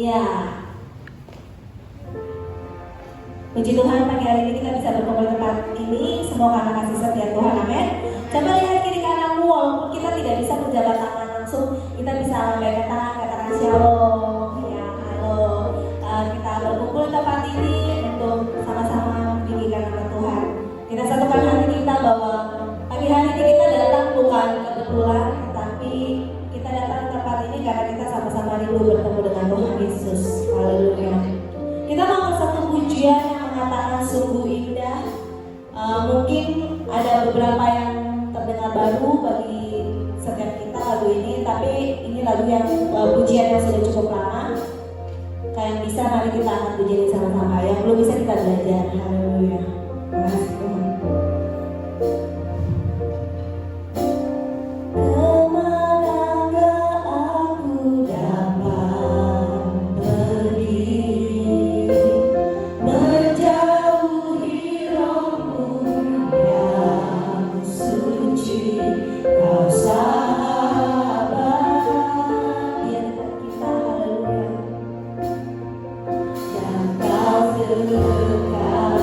Haleluya. Puji Tuhan, pagi hari ini kita bisa berkumpul di tempat ini semua karena kasih setia Tuhan, amin. Coba lihat kiri kananmu, walaupun kita tidak bisa berjabat tangan langsung, kita bisa lambaikan tangan, katakan shalom. Ya, halo. Kita berkumpul di tempat ini untuk sama-sama meninggikan nama Tuhan. Kita satukan hati kita bahwa pagi hari ini kita datang bukan kebetulan, tetapi kita datang ke tempat ini karena kita sama-sama rindu bertemu dengan Tuhan Yesus. Haleluya. Kita mau satu pujian yang mengatakan sungguh indah. Mungkin ada beberapa yang terdengar baru bagi setiap kita lagu ini, tapi ini lagu yang pujian yang sudah cukup lama. Kalian bisa, mari kita akan pujian sama-sama. Yang belum bisa kita belajar. Haleluya. Terima kasih Tuhan. Kau dekat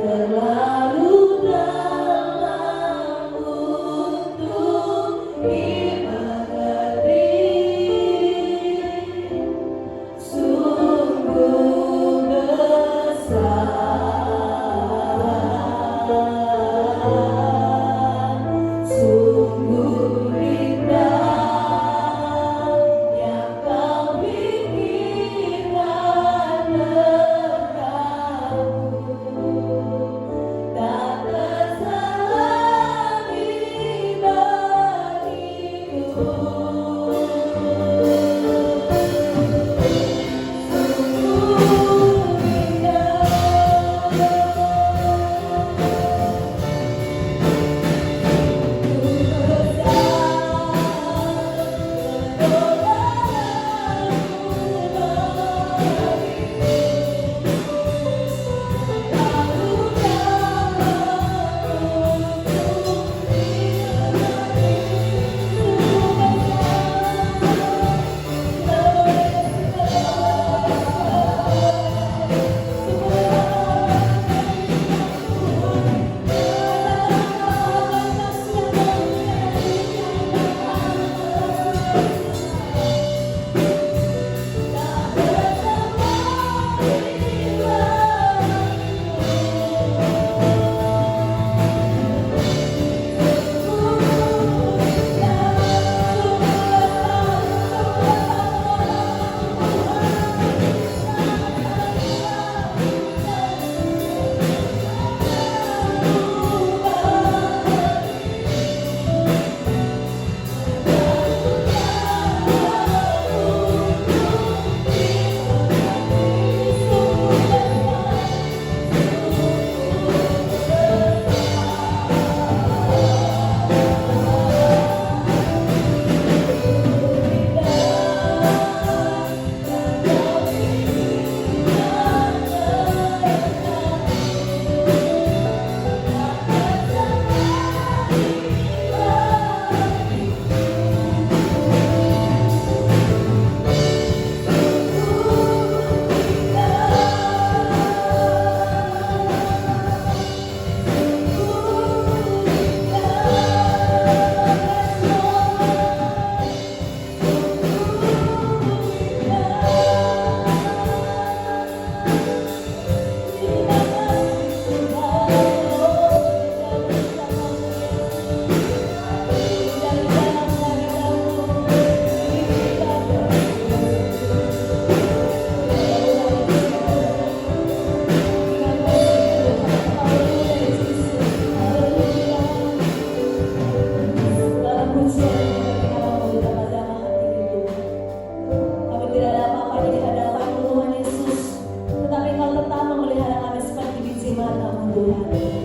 terlalu dalam untuk dimengerti. Sungguh besar, sungguh indah yang kau pikirkan tentangku. Tak tersalah di bagiku. Sungguh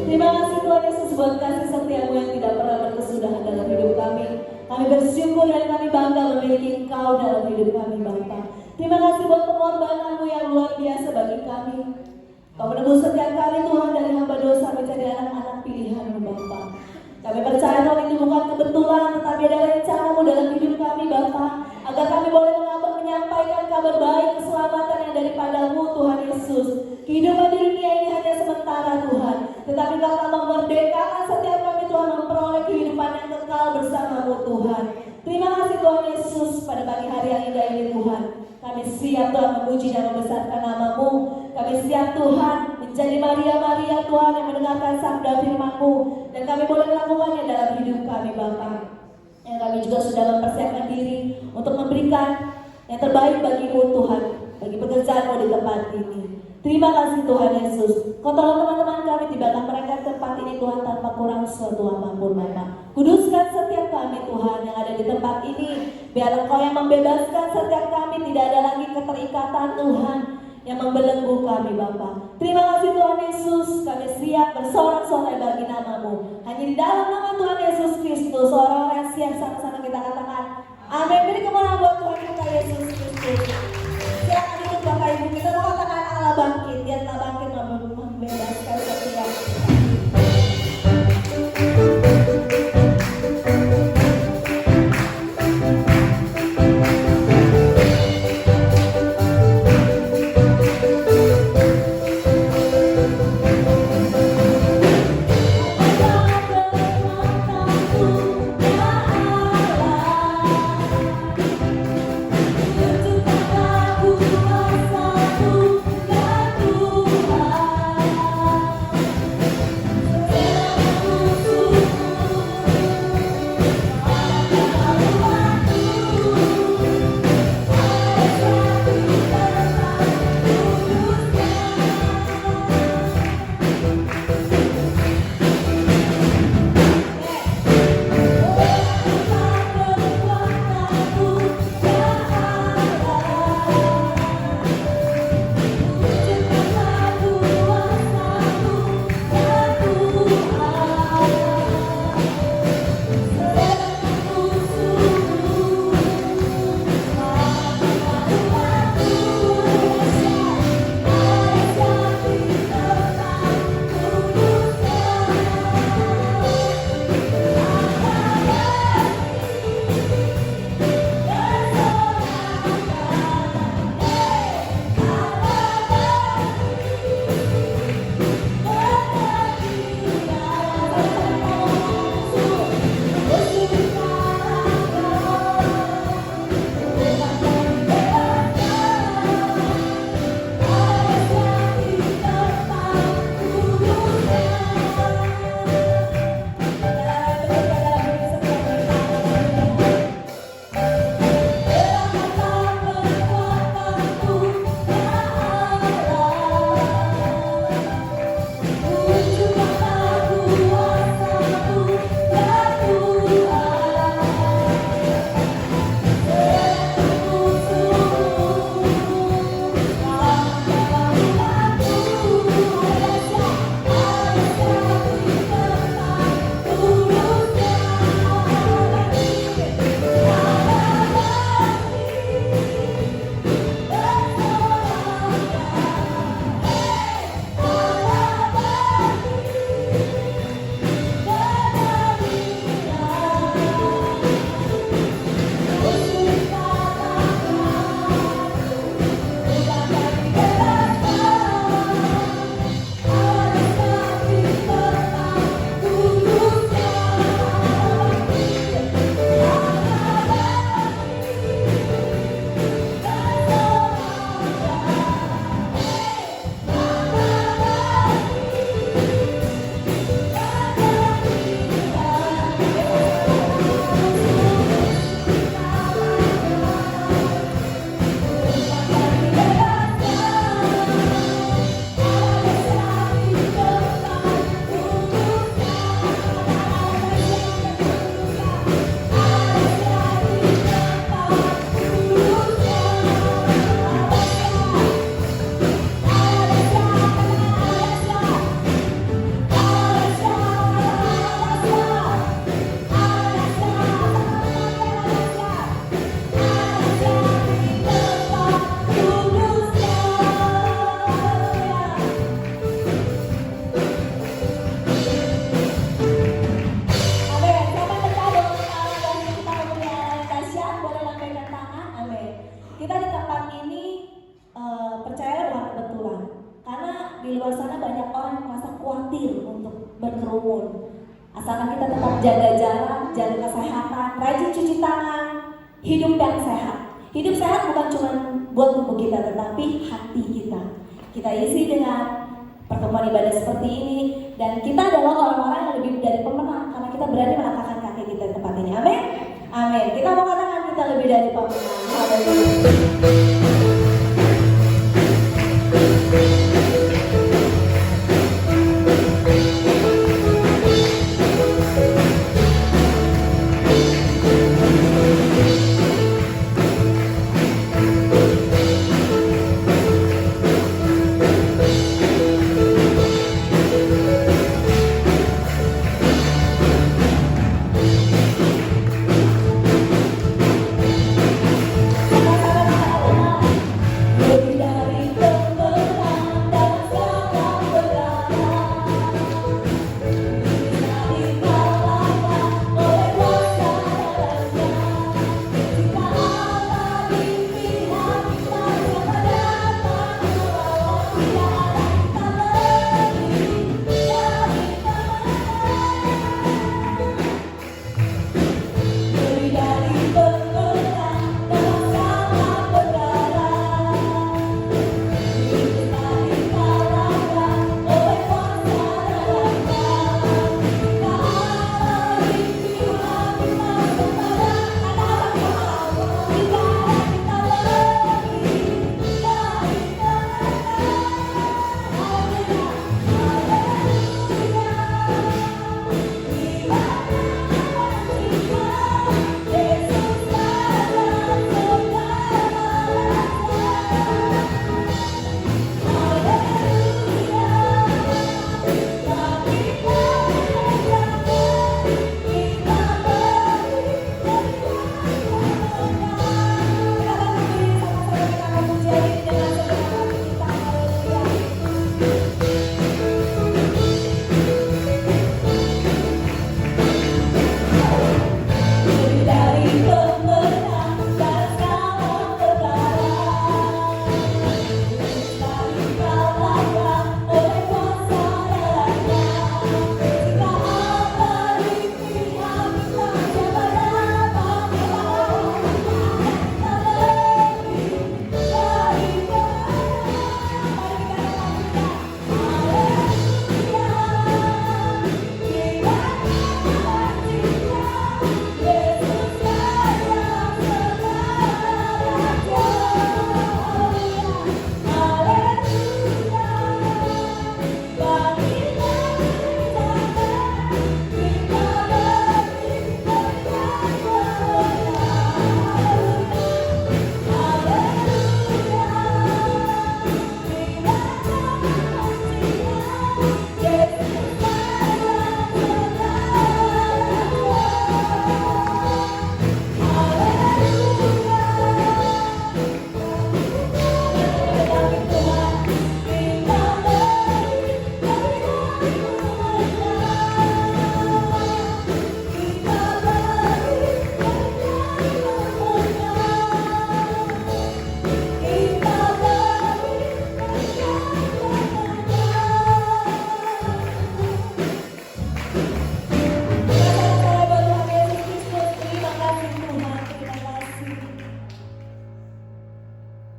Terima kasih Tuhan Yesus buat kasih setiamu yang tidak pernah berkesudahan dalam hidup kami. Kami bersyukur dan kami bangga memiliki Engkau dalam hidup kami Bapa. Terima kasih buat pengorbananmu yang luar biasa bagi kami. Kau menebus setiap kami Tuhan dari hamba dosa menjadi anak-anak pilihan-Mu Bapa. Kami percaya Tuhan itu bukan kebetulan, tetapi ada rencana-Mu dalam hidup kami Bapa, agar kami boleh menyampaikan kabar baik keselamatan yang daripada-Mu Tuhan Yesus. Kehidupan di dunia ini hanya sementara Tuhan, tetapi Kau akan memerdekakan setiap kami Tuhan memperoleh kehidupan yang kekal bersama-Mu Tuhan. Terima kasih Tuhan Yesus pada pagi hari yang indah ini Tuhan. Kami siap Tuhan memuji dan membesarkan nama-Mu. Kami siap Tuhan menjadi Maria-Maria Tuhan yang mendengarkan sabda firman-Mu, dan kami boleh melakukannya dalam hidup kami Bapa. Yang kami juga sudah mempersiapkan diri untuk memberikan yang terbaik bagi-Mu Tuhan, bagi pekerjaan-Mu di tempat ini. Terima kasih Tuhan Yesus. Kau tolong teman-teman kami di belakang mereka tempat ini Tuhan, tanpa kurang suatu apapun Bapa. Kuduskan setiap kami Tuhan yang ada di tempat ini. Biar Engkau yang membebaskan setiap kami, tidak ada lagi keterikatan Tuhan yang membelenggu kami Bapa. Terima kasih Tuhan Yesus. Kami siap bersorak-sorai bagi nama-Mu. Hanya di dalam nama Tuhan Yesus Kristus, orang-orang yang siap sama-sama kita katakan amin. Beri kemuliaan buat Tuhan kita Yesus Kristus. Silakan duduk Bapak Ibu, kita mau katakan Allah bangkit. Dia telah bangkit membebaskan setiap berkerumun. Asalkan kita tetap jaga jarak, jaga kesehatan, rajin cuci tangan, hidup yang sehat. Hidup sehat bukan cuma buat tubuh kita, tetapi hati kita. Kita isi dengan pertemuan ibadah seperti ini, dan kita adalah orang-orang yang lebih dari pemenang karena kita berani melangkahkan kaki kita di tempat ini. Amin. Amin. Kita mau katakan kita lebih dari pemenang. Haleluya.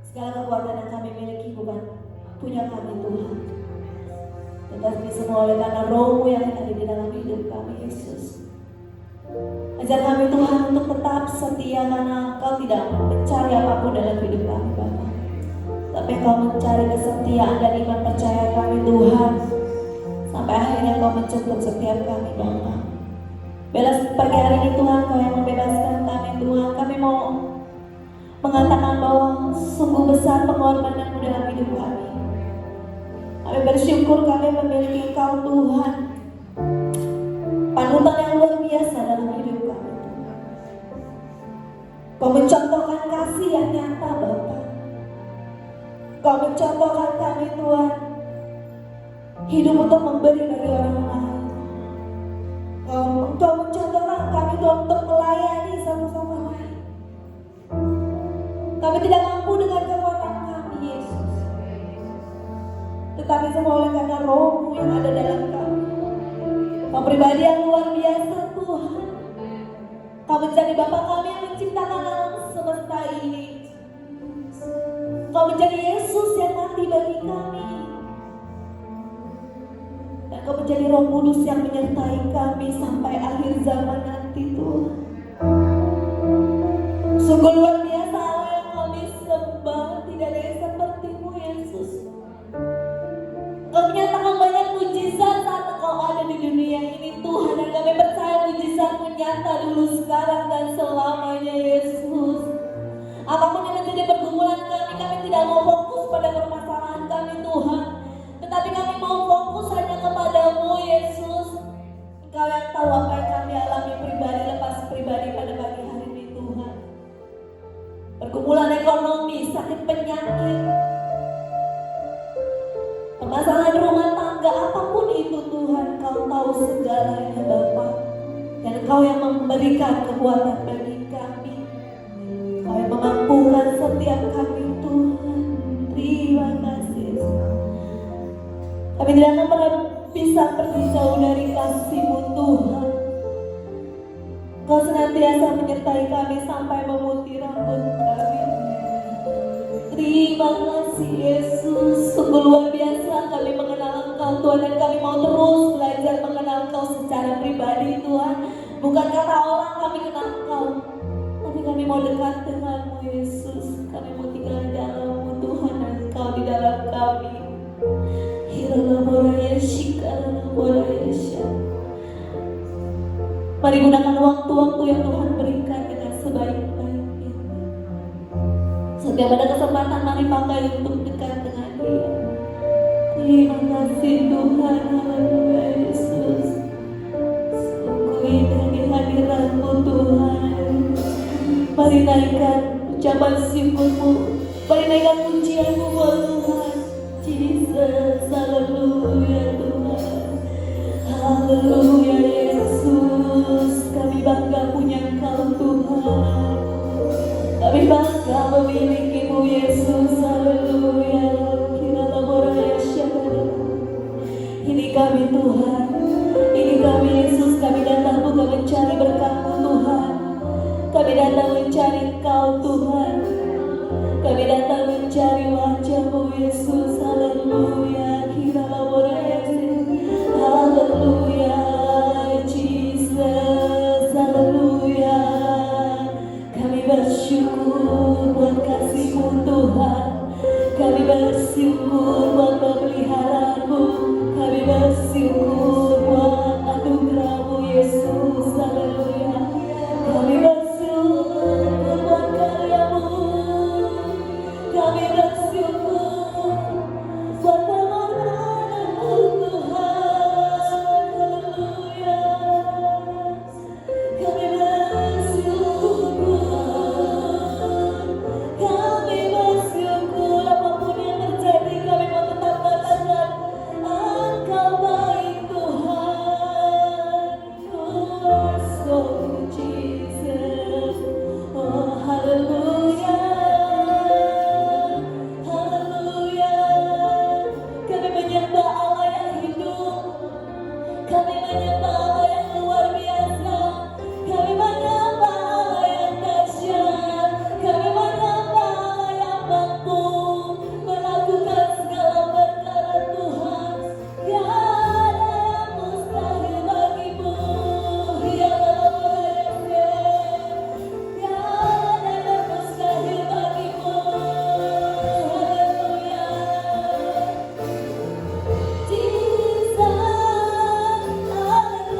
Segala kekuatan yang kami miliki bukan punya kami Tuhan, tetapi semua oleh karena Roh-Mu yang ada di dalam hidup kami, Yesus. Ajar kami Tuhan untuk tetap setia karena Engkau tidak mencari apapun dalam hidup kami Bapa, tapi Engkau mencari kesetiaan dan iman percaya kami Tuhan, sampai akhirnya Engkau mencukup setiap kami Bapa. Bela pagi hari ini Tuhan, Kau yang membebaskan kami Tuhan. Kami mau mengatakan bahwa sungguh besar pengorbanan-Mu dalam hidup kami. Kami bersyukur kami memiliki Engkau Tuhan, panutan yang luar biasa dalam hidup kami. Kau mencontohkan kasih yang nyata Bapa. Kau mencontohkan kami Tuhan, hidup untuk memberi bagi orang lain. Kau mencontohkan kami Tuhan untuk melayani satu sama lain. Kami tidak mampu dengan kekuatan kami Yesus, tetapi semua oleh karena Roh-Mu yang ada dalam kami. Kau pribadi yang luar biasa Tuhan. Kau menjadi Bapa kami yang menciptakan alam semesta ini. Kau menjadi Yesus yang mati bagi kami. Dan Kau menjadi Roh Kudus yang menyertai kami sampai akhir zaman nanti Tuhan. Sungguh luar biasa Allah yang kami sembah. Tidak ada yang seperti-Mu Yesus. Kau menyatakan banyak mujizat saat Engkau ada di dunia ini Tuhan. Dan kami percaya mujizat-Mu nyata dulu, sekarang, dan selamanya Yesus. Apapun yang menjadi pergumulan kami tidak mau fokus pada permasalahan kami Tuhan. Tetapi kami mau fokus hanya kepada-Mu Yesus. Engkau yang tahu apa yang kami alami pribadi lepas pribadi pada pagi hari ini Tuhan. Pergumulan ekonomi, sakit penyakit, permasalahan rumah tangga, apapun itu Tuhan, Kau tahu segalanya Bapa. Dan Kau yang memberikan kekuatan bagi kami. Kau yang memampukan setiap kami Tuhan. Terima kasih. Kami tidak akan pernah bisa pergi jauh dari kasih-Mu Tuhan. Kau senantiasa menyertai kami sampai memutih rambut kami. Terima kasih Yesus. Sungguh luar biasa kami mengenal Engkau Tuhan. Dan kami mau terus belajar mengenal Engkau secara pribadi Tuhan. Bukan karena orang kami kenal Engkau, tapi kami mau dekat dengan-Mu Yesus. Kami mau tinggal di dalam-Mu Tuhan, dan Engkau di dalam kami. Mari gunakan waktu-waktu yang Tuhan berikan dengan sebaik-baiknya. Setiap ada kesempatan mari pakai untuk dekat dengan Dia. Terima kasih Tuhan. Haleluya Yesus. Sungguh indah di hadirat-Mu Tuhan. Mari naikkan ucapan syukur-Mu. Mari naikkan pujian-Mu buat Tuhan. Jesus, haleluya Tuhan. Haleluya Yesus. Kami bangga punya Engkau Tuhan. Kami bangga memiliki-Mu Yesus. Haleluya. Ini kami Tuhan. Ini kami Yesus. Kami datang bukan mencari berkat-Mu Tuhan. Kami datang mencari Engkau Tuhan. Kami datang mencari wajah-Mu Yesus. Haleluya. Haleluya Jesus. Haleluya. Kami bersyukur buat kasih-Mu Tuhan. Kami bersyukur buat pemeliharaan-Mu. Kami bersyukur buat anugerah-Mu Yesus. Haleluya. Kami bersyukur buat karya-Mu. Kami bersyukur buat pengorbanan-Mu Tuhan. Haleluya. Kami bersyukur. Kami bersyukur apapun yang terjadi. Kami mau tetap katakan Engkau baik Tuhan. You are so good Jesus. Oh haleluya. Haleluya. Kami menyembah Allah yang hidup. Kami menyembah Allah yang luar biasa. Kami menyembah Allah yang dahsyat. Kami menyembah Allah yang mampu melakukan segala perkara Tuhan. Tiada yang mustahil bagi-Mu. Ya Allah, tiada yang mustahil bagi-Mu. Haleluya. Jesus, haleluya.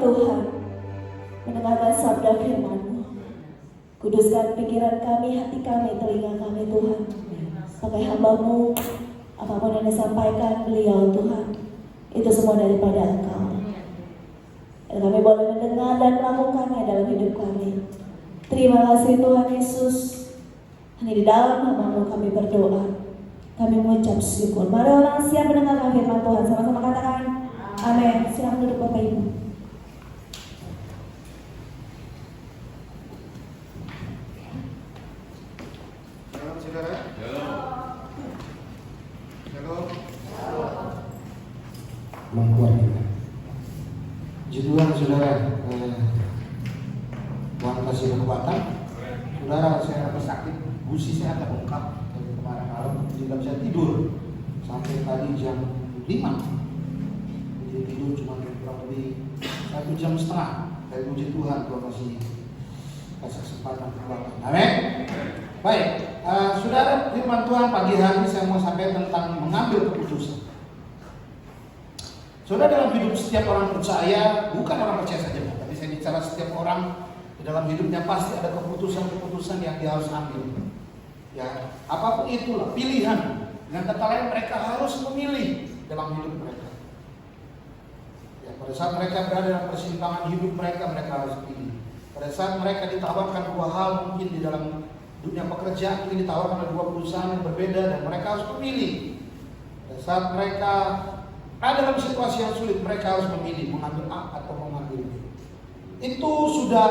Tuhan, mendengarkan sabda firman-Mu. Kuduskan pikiran kami, hati kami, telinga kami Tuhan. Pakai hamba-Mu, apapun yang disampaikan beliau Tuhan, itu semua daripada Engkau. Dan kami boleh mendengar dan melakukannya dalam hidup kami. Terima kasih Tuhan Yesus. Hanya di dalam nama-Mu kami berdoa. Kami mengucap syukur. Mari orang siap mendengarkan firman Tuhan. Sama-sama katakan amin. Silakan duduk Bapak Ibu. Shalom saudara. Shalom. Membuat kita. Judulnya saudara, Tuhan kasih kekuatan. Saudara, saya habis sakit, gusi saya agak bengkak dari kemarin malam, tidak bisa tidur sampai tadi jam 5. Jadi tidur cuma kurang lebih 1,5 jam. Saya puji Tuhan, Tuhan kasih kesempatan kekuatan. Amin. Baik, saudara, firman Tuhan pagi hari saya mau sampaikan tentang mengambil keputusan. Saudara, dalam hidup setiap orang percaya, bukan orang percaya saja, tapi saya bicara setiap orang di dalam hidupnya pasti ada keputusan-keputusan yang dia harus ambil. Ya, apapun itulah pilihan. Dengan kata lain, mereka harus memilih dalam hidup mereka. Ya, pada saat mereka berada dalam persimpangan hidup mereka harus pilih. Pada saat mereka ditawarkan dua hal mungkin di dalam dunia pekerjaan, mungkin ditawarkan oleh dua perusahaan yang berbeda dan mereka harus memilih. Pada saat mereka ada dalam situasi yang sulit, mereka harus memilih mengambil A atau mengambil B. Itu sudah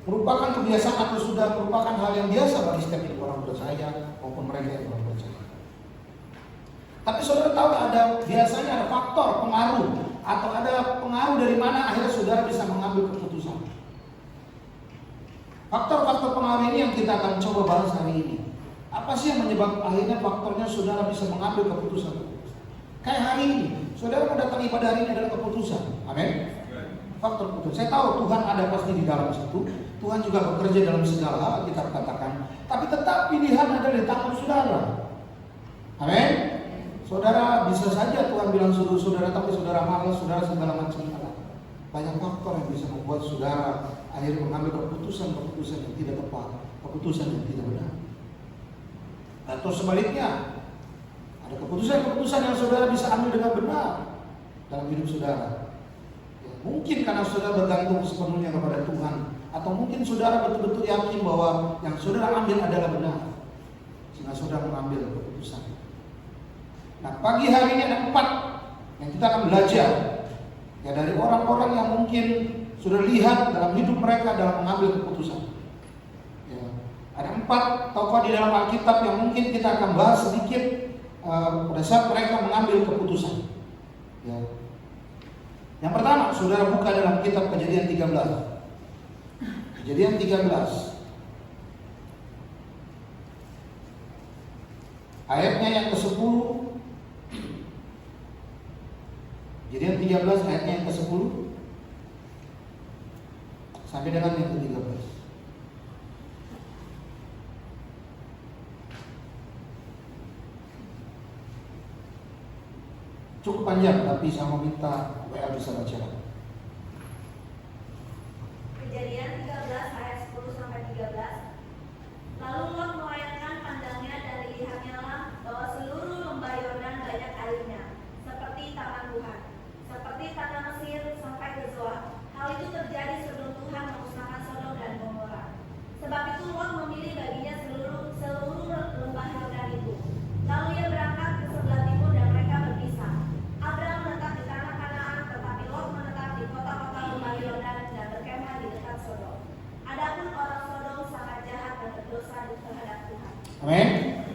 merupakan kebiasaan atau sudah merupakan hal yang biasa bagi setiap orang percaya maupun mereka yang orang percaya. Tapi saudara tahu biasanya ada faktor pengaruh atau ada pengaruh dari mana akhirnya saudara bisa mengambil keputusan. Faktor-faktor pengaruh ini yang kita akan coba bahas hari ini. Apa sih yang menyebabkan akhirnya faktornya saudara bisa mengambil keputusan? Kayak hari ini, saudara mendatangi pada hari ini adalah keputusan. Amin. Faktor keputusan. Saya tahu Tuhan ada pasti di dalam situ. Tuhan juga bekerja dalam segala hal, kita katakan. Tapi tetap pilihan ada di tangan saudara. Amin. Saudara bisa saja Tuhan bilang saudara, tapi saudara malas, saudara segala macam hal. Banyak faktor yang bisa membuat saudara akhirnya mengambil keputusan yang tidak tepat, keputusan yang tidak benar. Atau sebaliknya, ada keputusan yang saudara bisa ambil dengan benar dalam hidup saudara. Ya, mungkin karena saudara bergantung sepenuhnya kepada Tuhan, atau mungkin saudara betul-betul yakin bahwa yang saudara ambil adalah benar, sehingga saudara mengambil keputusan. Nah, pagi hari ini ada 4 yang kita akan belajar. Ya, dari orang-orang yang mungkin sudah lihat dalam hidup mereka dalam mengambil keputusan. Ya, ada 4 tokoh di dalam Alkitab yang mungkin kita akan bahas sedikit pada saat mereka mengambil keputusan. Ya. Yang pertama, saudara buka dalam kitab Kejadian 13. Kejadian 13. Ayatnya yang ke-10. Kejadian 13 ayatnya yang ke-10 sampai dengan yang ke-13. Cukup panjang, tapi saya mau minta WA bisa baca. Kejadian 13 ayat 10 sampai 13. Lalu Lot melayangkan pandangnya dan dilihatnya lah bahwa seluruh lembah Yordan banyak airnya, seperti tanah Tuhan, seperti tanah Mesir sampai ke Zoar. Hal itu terjadi sebelum Tuhan memusnahkan Sodom dan Gomora. Sebab itu Lot memilih baginya seluruh lembah Yordan itu. Lalu ia berangkat ke sebelah timur dan mereka berpisah. Abraham menetap di tanah Kanaan, tetapi Lot menetap di kota-kota lembah Yordan dan berkemah di dekat Sodom. Adapun orang Sodom sangat jahat dan berdosa terhadap Tuhan. Amin.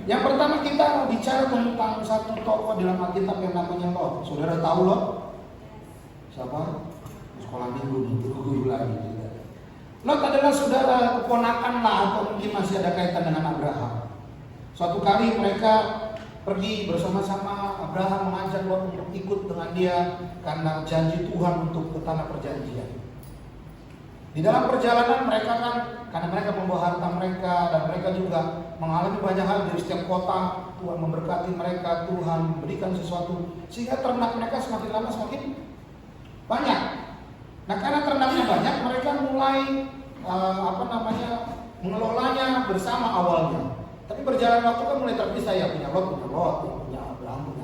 Yang pertama kita mau bicara tentang satu tokoh dalam Alkitab yang namanya Lot. Saudara tahu Lot? Siapa? Sekolah minggu nih, guru lagi. Lot adalah saudara keponakan lah atau mungkin masih ada kaitan dengan Abraham. Suatu kali mereka pergi bersama-sama, Abraham mengajak Lot untuk ikut dengan dia karena janji Tuhan untuk ke tanah perjanjian. Di dalam perjalanan mereka kan, karena mereka membawa harta mereka dan mereka juga mengalami banyak hal dari setiap kota. Tuhan memberkati mereka, Tuhan memberikan sesuatu sehingga ternak mereka semakin lama semakin Banyak. Nah karena terendamnya banyak, mereka mulai mengelolanya bersama awalnya. Tapi berjalan waktu kan mulai terpisah, ya punya Lot, punya Abraham.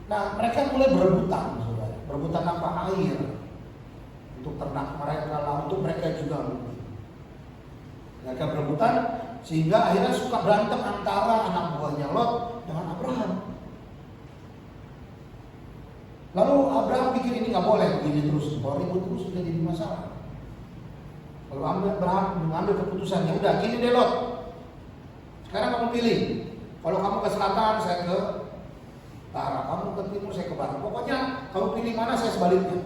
Nah mereka mulai berebutan, saudara. Berebutan apa? Air untuk ternak mereka lah, untuk mereka juga mungkin. Mereka berebutan sehingga akhirnya suka berantem antara anak buahnya Lot dengan Abraham. Lalu Abraham pikir ini nggak boleh begini terus, kalau ribut terus sudah jadi masalah. Lalu Abraham mengambil keputusan, ya udah gini deh Lot. Sekarang kamu pilih. Kalau kamu ke selatan, saya ke utara. Kamu ke timur, saya ke barat. Pokoknya kamu pilih mana, saya sebaliknya.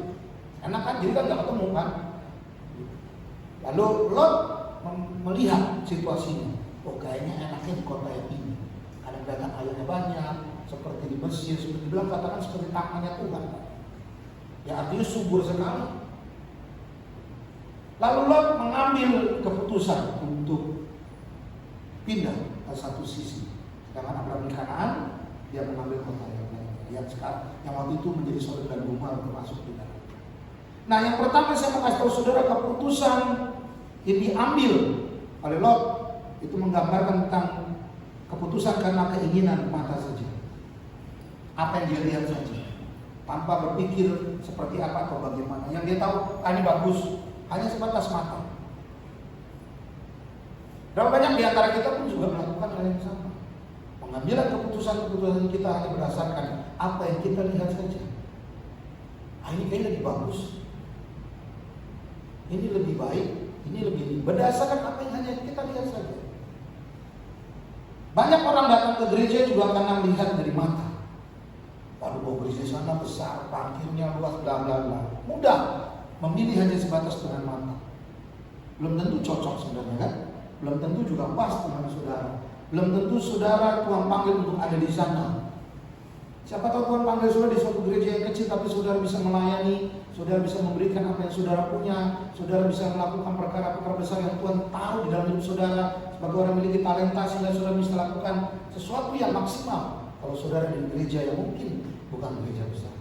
Enak kan? Jadi kan nggak ketemu kan? Lalu Lot melihat situasinya. Oh kayaknya enaknya di kota yang ini. Kadang-kadang airnya banyak, seperti di Mesir, seperti dibilang katakan seperti tangannya Tuhan. Ya artinya subur sekali. Lalu Lot mengambil keputusan untuk pindah ke satu sisi. Sedangkan Abraham di Kanaan, dia mengambil kota yang sekarang, yang waktu itu menjadi Sodom dan Gomora termasuk di dalam. Nah yang pertama saya mau kasih tahu saudara, keputusan yang diambil oleh Lot itu menggambarkan tentang keputusan karena keinginan mata saja. Apa yang dia lihat saja, tanpa berpikir seperti apa atau bagaimana. Yang dia tahu, ini bagus, hanya sebatas mata. Berapa banyak di antara kita pun juga melakukan hal yang sama. Pengambilan keputusan kita hanya berdasarkan apa yang kita lihat saja. Ini kayaknya lebih bagus, ini lebih baik, ini lebih berdasarkan apa yang hanya kita lihat saja. Banyak orang datang ke gereja juga karena melihat dari mata. Lalu gereja sana besar, parkirnya luas, bla bla bla. Mudah memilih hanya sebatas dengan mata. Belum tentu cocok sebenarnya kan? Belum tentu juga pas dengan saudara. Belum tentu saudara Tuhan panggil untuk ada di sana. Siapa tahu Tuhan panggil saudara di suatu gereja yang kecil, tapi saudara bisa melayani, saudara bisa memberikan apa yang saudara punya, saudara bisa melakukan perkara-perkara besar yang Tuhan tahu di dalam hidup saudara. Sebagai orang memiliki talenta sehingga saudara bisa lakukan sesuatu yang maksimal. Kalau saudara di gereja yang mungkin bukan gereja besar.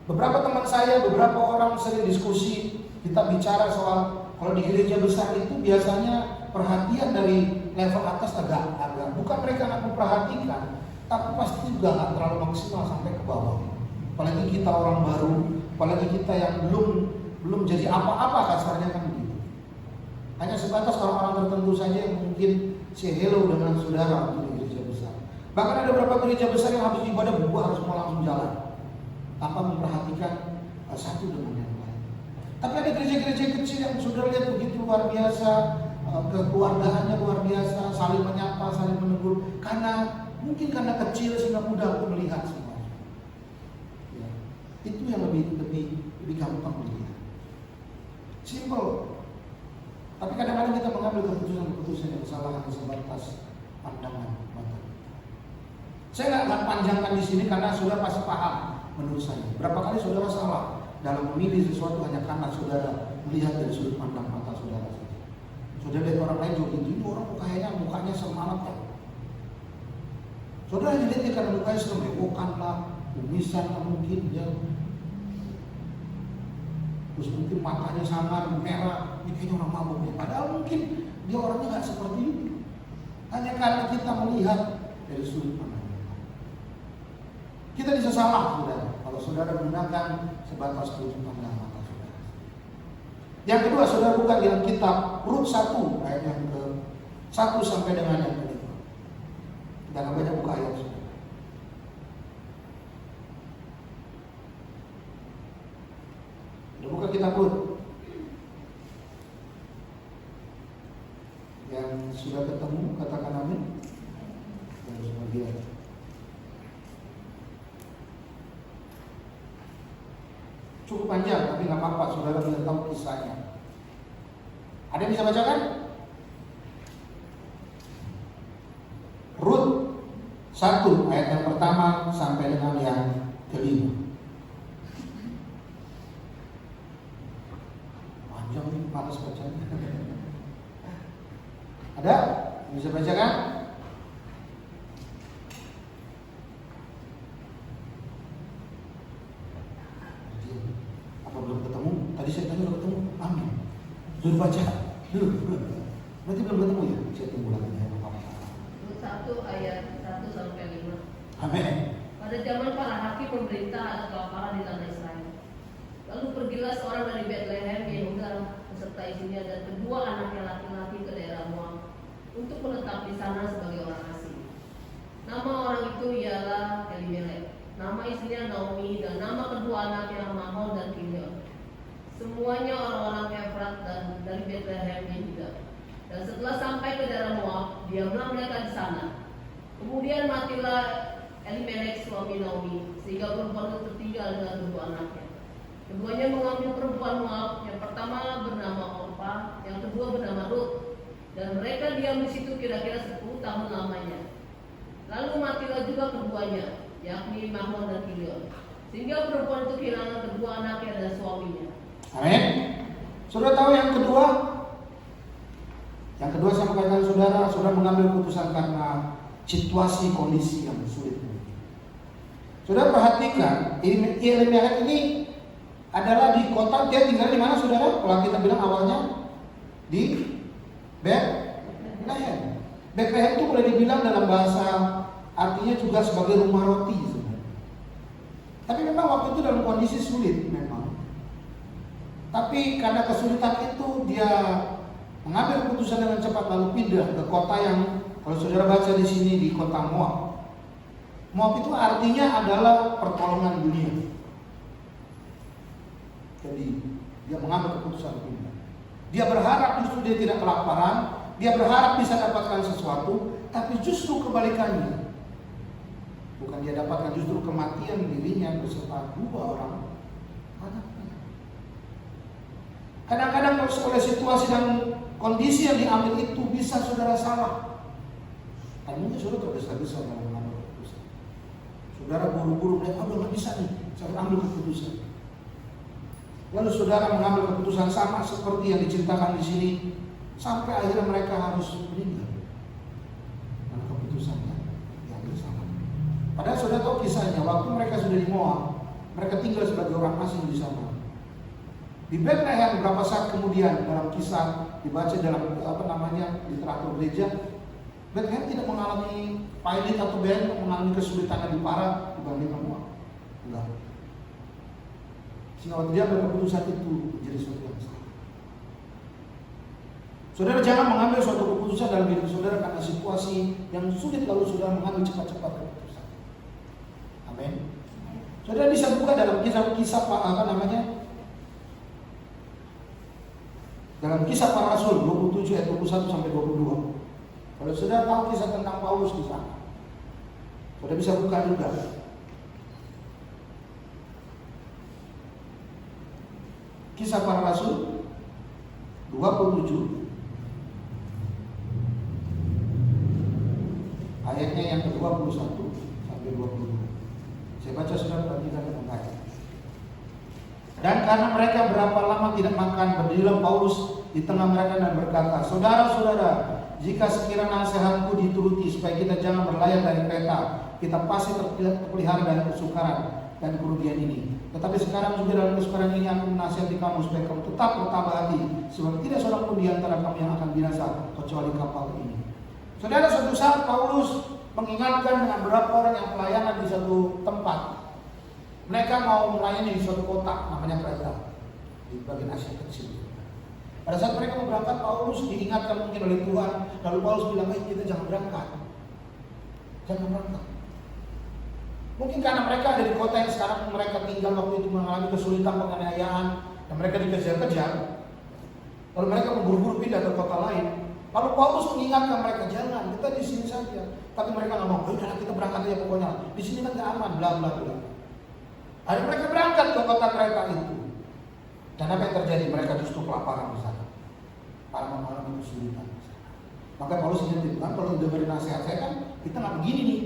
Beberapa teman saya, beberapa orang sering diskusi, kita bicara soal kalau di gereja besar itu biasanya perhatian dari level atas agak bukan mereka nggak memperhatikan, tapi pasti juga nggak terlalu maksimal sampai ke bawah. Apalagi kita orang baru, apalagi kita yang belum jadi apa-apa kasarnya kan begitu. Hanya sebatas orang-orang tertentu saja yang mungkin say hello dengan saudara di gereja besar. Bahkan ada beberapa gereja besar yang habis ibadah harus mau langsung jalan tanpa memperhatikan satu dengan yang lain. Tapi ada gereja-gereja kecil yang saudara lihat begitu luar biasa, kekeluargaannya luar biasa, saling menyapa, saling menegur. Mungkin karena kecil sehingga mudah untuk melihat semua. Ya. Itu yang lebih gampang melihat. Simple. Tapi kadang-kadang kita mengambil keputusan yang salah hanya sebatas pandangan mata. Saya nggak panjangkan di sini karena saudara pasti paham menurut saya. Berapa kali saudara salah dalam memilih sesuatu hanya karena saudara melihat dari sudut pandang mata saudara saja. Saudara lihat orang lain jogging, ini orang mukanya semangat ya. Saudara lihat dia karena mukanya seremewokan lah, kumisan lah mungkin ya. Terus mungkin matanya sangar, merah, ini kayaknya orang mabuk nih. Padahal mungkin dia orangnya nggak seperti itu. Hanya karena kita melihat dari sudut pandang. Kita bisa salah, saudara, kalau saudara menggunakan sebatas sudut pandang mata saudara. Yang kedua, saudara buka dalam kitab Rut 1 ayat yang ke-1 sampai dengan yang ke-5. Kita akan baca buka ayat saudara. Sudah buka kitab Rut. Yang sudah ketemu katakan amin. Yang sudah lihat. Cukup panjang, tapi nggak apa-apa, saudara bisa tahu kisahnya. Ada yang bisa bacakan? Rut 1 ayat yang pertama sampai dengan yang ke-5. Panjang nih, malas bacanya. Ada yang bisa bacakan? ceritanya udah ketemu, amin. Sudah baca, belum. Berarti belum ketemu ya? Saya tunggu lagi ya Bapak. Rut 1 ayat 1 sampai 5. Amin. Pada zaman para hakim pemerintah ada kelaparan di tanah Israel. Lalu pergilah seorang dari Bethlehem Yehuda beserta istrinya dan kedua anaknya laki-laki ke daerah Moab untuk menetap di sana sebagai orang asing. Nama orang itu ialah Elimelek, nama istrinya Naomi, dan nama kedua anaknya Mahlon dan Kilion. Semuanya orang-orang Efrat dan dari Bethlehem Yehuda. Dan setelah sampai ke daerah Moab, diamlah mereka di sana. Kemudian matilah Elimelek suami Naomi, sehingga perempuan itu tertinggal dengan kedua anaknya. Keduanya mengambil perempuan Moab, yang pertama bernama Orpa, yang kedua bernama Rut, dan mereka diam di situ kira-kira 10 tahun lamanya. Lalu matilah juga keduanya, yakni Mahlon dan Kilion, sehingga perempuan itu kehilangan kedua anaknya dan suaminya. Amin. Saudara tahu yang kedua? Yang kedua saya katakan saudara mengambil keputusan karena situasi kondisi yang sulit. Saudara perhatikan, Elimelek ini adalah di kota, dia tinggal di mana saudara? Kalau kita bilang awalnya di Bethlehem. Bethlehem itu boleh dibilang dalam bahasa artinya juga sebagai rumah roti sebenarnya. Tapi memang waktu itu dalam kondisi sulit memang. Tapi karena kesulitan itu dia mengambil keputusan dengan cepat lalu pindah ke kota yang kalau saudara baca di sini di kota Moab. Moab itu artinya adalah pertolongan dunia. Jadi dia mengambil keputusan pindah. Dia berharap justru dia tidak kelaparan, dia berharap bisa dapatkan sesuatu, tapi justru kebalikannya. Bukan dia dapatkan justru kematian dirinya beserta dua orang anaknya. Kadang-kadang oleh situasi dan kondisi yang diambil itu bisa saudara salah. Dan mungkin saudara tergesa-gesa dalam mengambil keputusan. Saudara buru-buru melihat, udah nggak bisa nih, saya ambil keputusan. Lalu saudara mengambil keputusan sama seperti yang diceritakan di sini, sampai akhirnya mereka harus meninggal. Karena keputusannya diambil salah. Padahal saudara tahu kisahnya, waktu mereka sudah di Moab, mereka tinggal sebagai orang asing di sana. Di Bethlehem beberapa saat kemudian dalam kisah dibaca dalam literatur gereja, Bethlehem tidak mengalami pahit atau mengalami kesulitan yang lebih parah dibandingkan Moab. Enggak. Sehingga waktu dia berkeputusan itu menjadi sesuatu yang salah. Saudara jangan mengambil suatu keputusan dalam hidup saudara karena situasi yang sulit lalu saudara mengambil cepat-cepat keputusan. Amin. Saudara bisa buka dalam kisah dalam kisah para rasul 27 ayat 21 sampai 22. Kalau saudara tahu kisah tentang Paulus di sana, saudara bisa buka juga. Kisah para rasul 27 ayatnya yang ke-21 sampai 22. Saya baca saudara perhatikan dengan baik. Dan karena mereka berapa lama tidak makan, berdirilah Paulus di tengah mereka dan berkata, saudara-saudara, jika sekiranya nasihatku dituruti supaya kita jangan berlayar dari kereta, kita pasti terpelihara dari kesukaran dan kerugian ini. Tetapi sekarang juga dalam kesukaran ini aku menasihati kamu supaya kamu tetap bertabah hati, sebab tidak seorang pun di antara kamu yang akan binasa kecuali kapal ini. Saudara, suatu saat Paulus mengingatkan dengan beberapa orang yang pelayanan di satu tempat. Mereka mau melayani di suatu kota namanya Kreta di bagian Asia Kecil. Pada saat mereka mau berangkat, Paulus diingatkan mungkin oleh Tuhan. Lalu Paulus bilang, kita jangan berangkat. Jangan berangkat. Mungkin karena mereka ada di kota yang sekarang mereka tinggal waktu itu mengalami kesulitan penganiayaan dan mereka dikejar-kejar. Lalu mereka buru-buru pindah ke kota lain. Lalu Paulus mengingatkan mereka, jangan, kita di sini saja. Tapi mereka nggak mau, udah kita berangkat aja pokoknya. Di sini kan nggak aman, bla bla bla. Akhirnya mereka berangkat ke kota Kreta itu. Dan apa yang terjadi? Mereka justru kelaparan di sana. Para mengalami kesulitan. Maka Paulus ingatkan, kalau dengerin nasihat saya kan, kita nggak begini nih.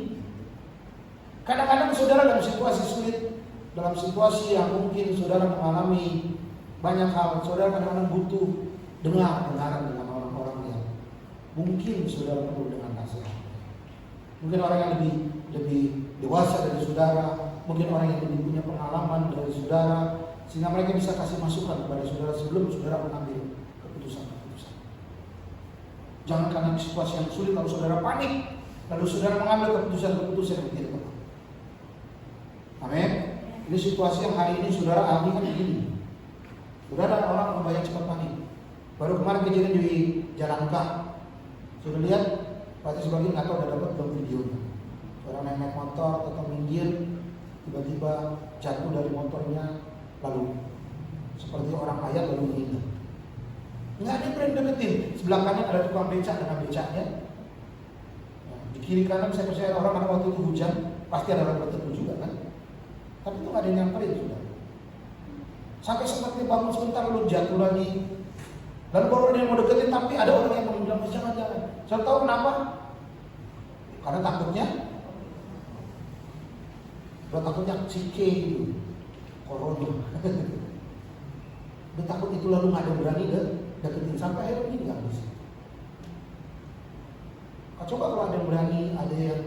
Kadang-kadang saudara dalam situasi sulit, dalam situasi yang mungkin saudara mengalami banyak hal, saudara kadang-kadang butuh dengaran dengan orang-orang yang mungkin saudara perlu dengan nasihat. Mungkin orang yang lebih dewasa dari saudara, mungkin orang yang lebih punya pengalaman dari saudara, sehingga mereka bisa kasih masukan kepada saudara sebelum saudara mengambil keputusan-keputusan. Jangan karena situasi yang sulit lalu saudara panik, lalu saudara mengambil keputusan-keputusan yang tidak tepat. Amin. Ini situasi yang hari ini saudara alami kan begini. Saudara, orang banyak cepat panik. Baru kemarin kejadian di Jalan K. Sudah lihat, pasti sebagian nggak tahu udah dapat belum videonya. Orang naik motor atau minggir, tiba-tiba jatuh dari motornya, lalu seperti orang kaya lalu meninggal. Nggak ada yang berani deketin. Sebelah kanan ada tukang becak dengan becaknya. Di kiri kanan saya percaya orang karena waktu itu hujan, pasti ada orang berteduh juga kan. Tapi itu nggak ada yang nyamperin sudah. Sampai seperti bangun sebentar lalu jatuh lagi. Lalu baru ada yang mau deketin, tapi ada orang yang mau bilang jangan-jangan. Saya tahu kenapa? Karena takutnya cike gitu, corona. Dia takut itu lalu nggak ada yang berani deketin sampai akhirnya ini nggak bisa. Coba kalau ada yang berani, ada yang